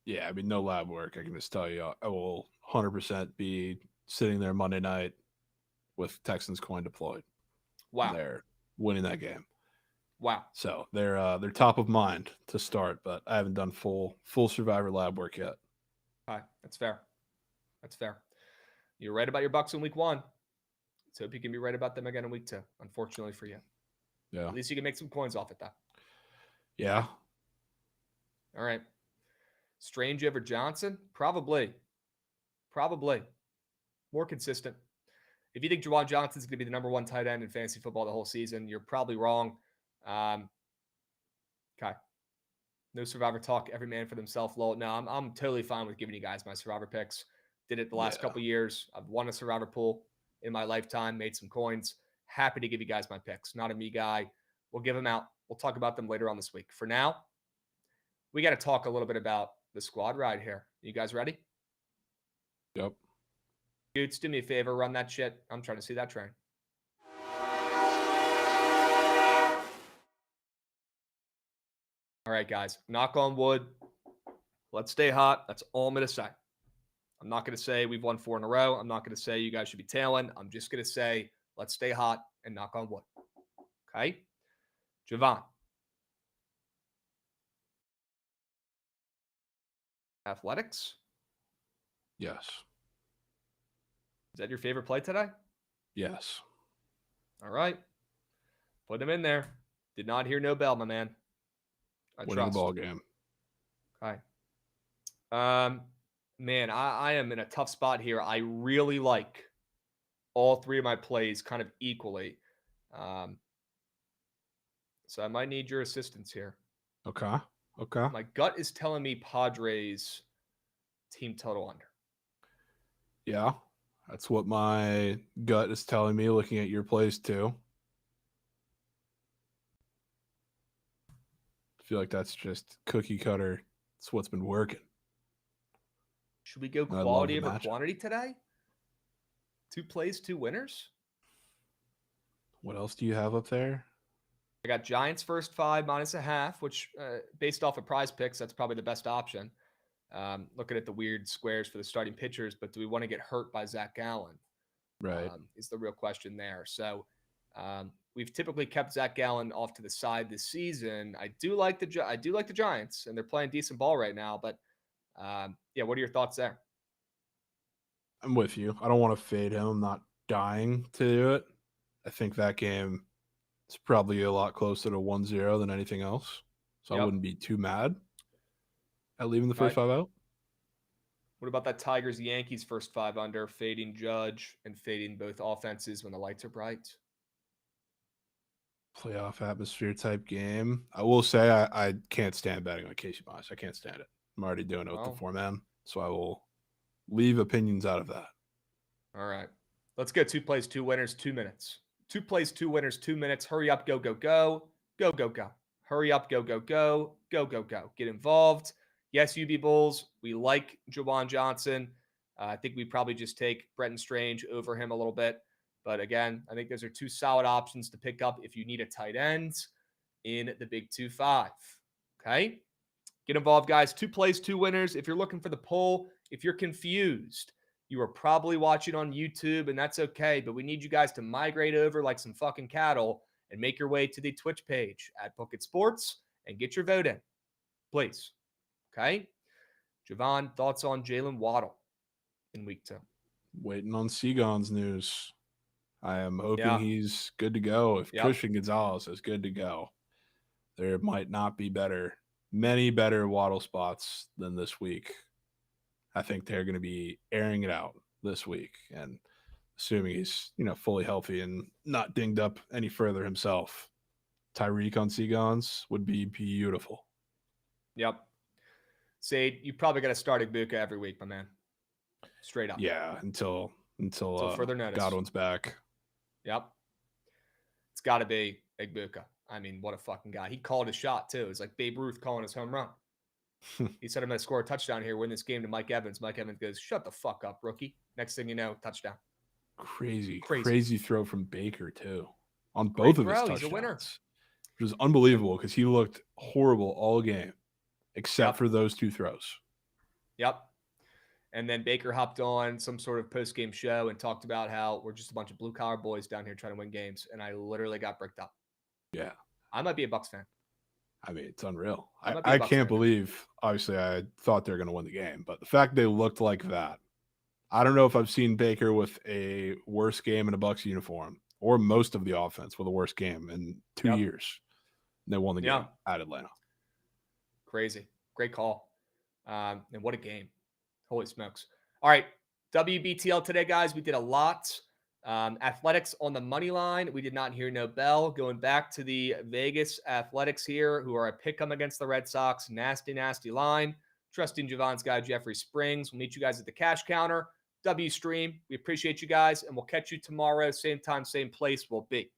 Yeah, I mean, no lab work. I can just tell you, I will 100% be sitting there Monday night with Texans coin deployed. Wow. They're winning that game. Wow. So they're top of mind to start, but I haven't done full survivor lab work yet. All right, that's fair. That's fair. You're right about your Bucks in week 1. Let's hope you can be right about them again in week 2, unfortunately for you. Yeah. At least you can make some coins off it, though. Yeah. All right. Strange over Johnson? Probably. More consistent. If you think Juwan Johnson's going to be the number 1 tight end in fantasy football the whole season, you're probably wrong. Okay. No survivor talk. Every man for themselves. Lol. No, I'm totally fine with giving you guys my survivor picks. Did it the last couple years. I've won a survivor pool in my lifetime, made some coins. Happy to give you guys my picks. Not a me guy. We'll give them out. We'll talk about them later on this week. For now, we got to talk a little bit about the squad ride here. You guys ready? Yep. Dudes, do me a favor. Run that shit. I'm trying to see that train. All right, guys. Knock on wood. Let's stay hot. That's all I'm going to say. I'm not going to say we've won 4 in a row. I'm not going to say you guys should be tailing. I'm just going to say let's stay hot and knock on wood. Okay? Jovan. Athletics? Yes. Is that your favorite play today? Yes. All right. Put him in there. Did not hear no bell, my man. Winning the ball game. Okay. Man, I am in a tough spot here. I really like all 3 of my plays kind of equally. So I might need your assistance here. Okay. My gut is telling me Padres team total under. Yeah. That's what my gut is telling me looking at your plays too. I feel like that's just cookie cutter. It's what's been working. Should we go quality over quantity today? 2 plays, 2 winners? What else do you have up there? I got Giants first 5 -0.5, which based off of prize picks, that's probably the best option. Looking at the weird squares for the starting pitchers, but do we want to get hurt by Zach Gallen? Right. Is the real question there. So we've typically kept Zach Gallen off to the side this season. I do like the Giants, and they're playing decent ball right now. But yeah, what are your thoughts there? I'm with you. I don't want to fade him. I'm not dying to do it. I think that game is probably a lot closer to 1-0 than anything else. So I wouldn't be too mad at leaving the first 5 out. What about that Tigers-Yankees first 5 under, fading Judge and fading both offenses when the lights are bright? Playoff atmosphere type game. I will say I can't stand betting on Casey Mize. I can't stand it. I'm already doing it with the 4-man, so I will leave opinions out of that. All right. Let's go 2 plays, 2 winners, 2 minutes. 2 plays, 2 winners, 2 minutes. Hurry up, go, go, go. Go, go, go. Hurry up, go, go, go. Go, go, go. Get involved. Yes, UB Bulls, we like Juwan Johnson. I think we probably just take Brenton Strange over him a little bit. But again, I think those are 2 solid options to pick up if you need a tight end in the Big 2-5. Okay? Get involved, guys. 2 plays, 2 winners. If you're looking for the poll, if you're confused, you are probably watching on YouTube, and that's okay. But we need you guys to migrate over like some fucking cattle and make your way to the Twitch page at Bookit Sports and get your vote in, please. Okay? Jovan, thoughts on Jalen Waddle in week 2? Waiting on Seagon's news. I am hoping he's good to go. If Christian Gonzalez is good to go, there might not be many better Waddle spots than this week. I think they're going to be airing it out this week, and assuming he's fully healthy and not dinged up any further himself, Tyreek on Seagon's would be beautiful. Yep. Sade, you probably got to start Igbokwe every week, my man. Straight up. Yeah, until further notice. Godwin's back. Yep. It's got to be Igbokwe. I mean, what a fucking guy. He called his shot, too. It's like Babe Ruth calling his home run. He said, I'm going to score a touchdown here, win this game to Mike Evans. Mike Evans goes, shut the fuck up, rookie. Next thing you know, touchdown. Crazy throw from Baker, too. On both of his touchdowns. He's a winner. It was unbelievable because he looked horrible all game, except for those 2 throws. Yep. And then Baker hopped on some sort of post-game show and talked about how we're just a bunch of blue-collar boys down here trying to win games. And I literally got bricked up. Yeah. I might be a Bucs fan. I mean, it's unreal. I can't believe, obviously, I thought they were going to win the game. But the fact they looked like that, I don't know if I've seen Baker with a worse game in a Bucs uniform or most of the offense with a worse game in 2 years. And they won the game at Atlanta. Crazy. Great call. And what a game. Holy smokes. All right. WBTL today, guys. We did a lot. Athletics on the money line. We did not hear no bell. Going back to the Vegas Athletics here, who are a pick 'em against the Red Sox. Nasty, nasty line. Trusting Jovan's guy, Jeffrey Springs. We'll meet you guys at the cash counter. W Stream. We appreciate you guys, and we'll catch you tomorrow. Same time, same place. We'll be.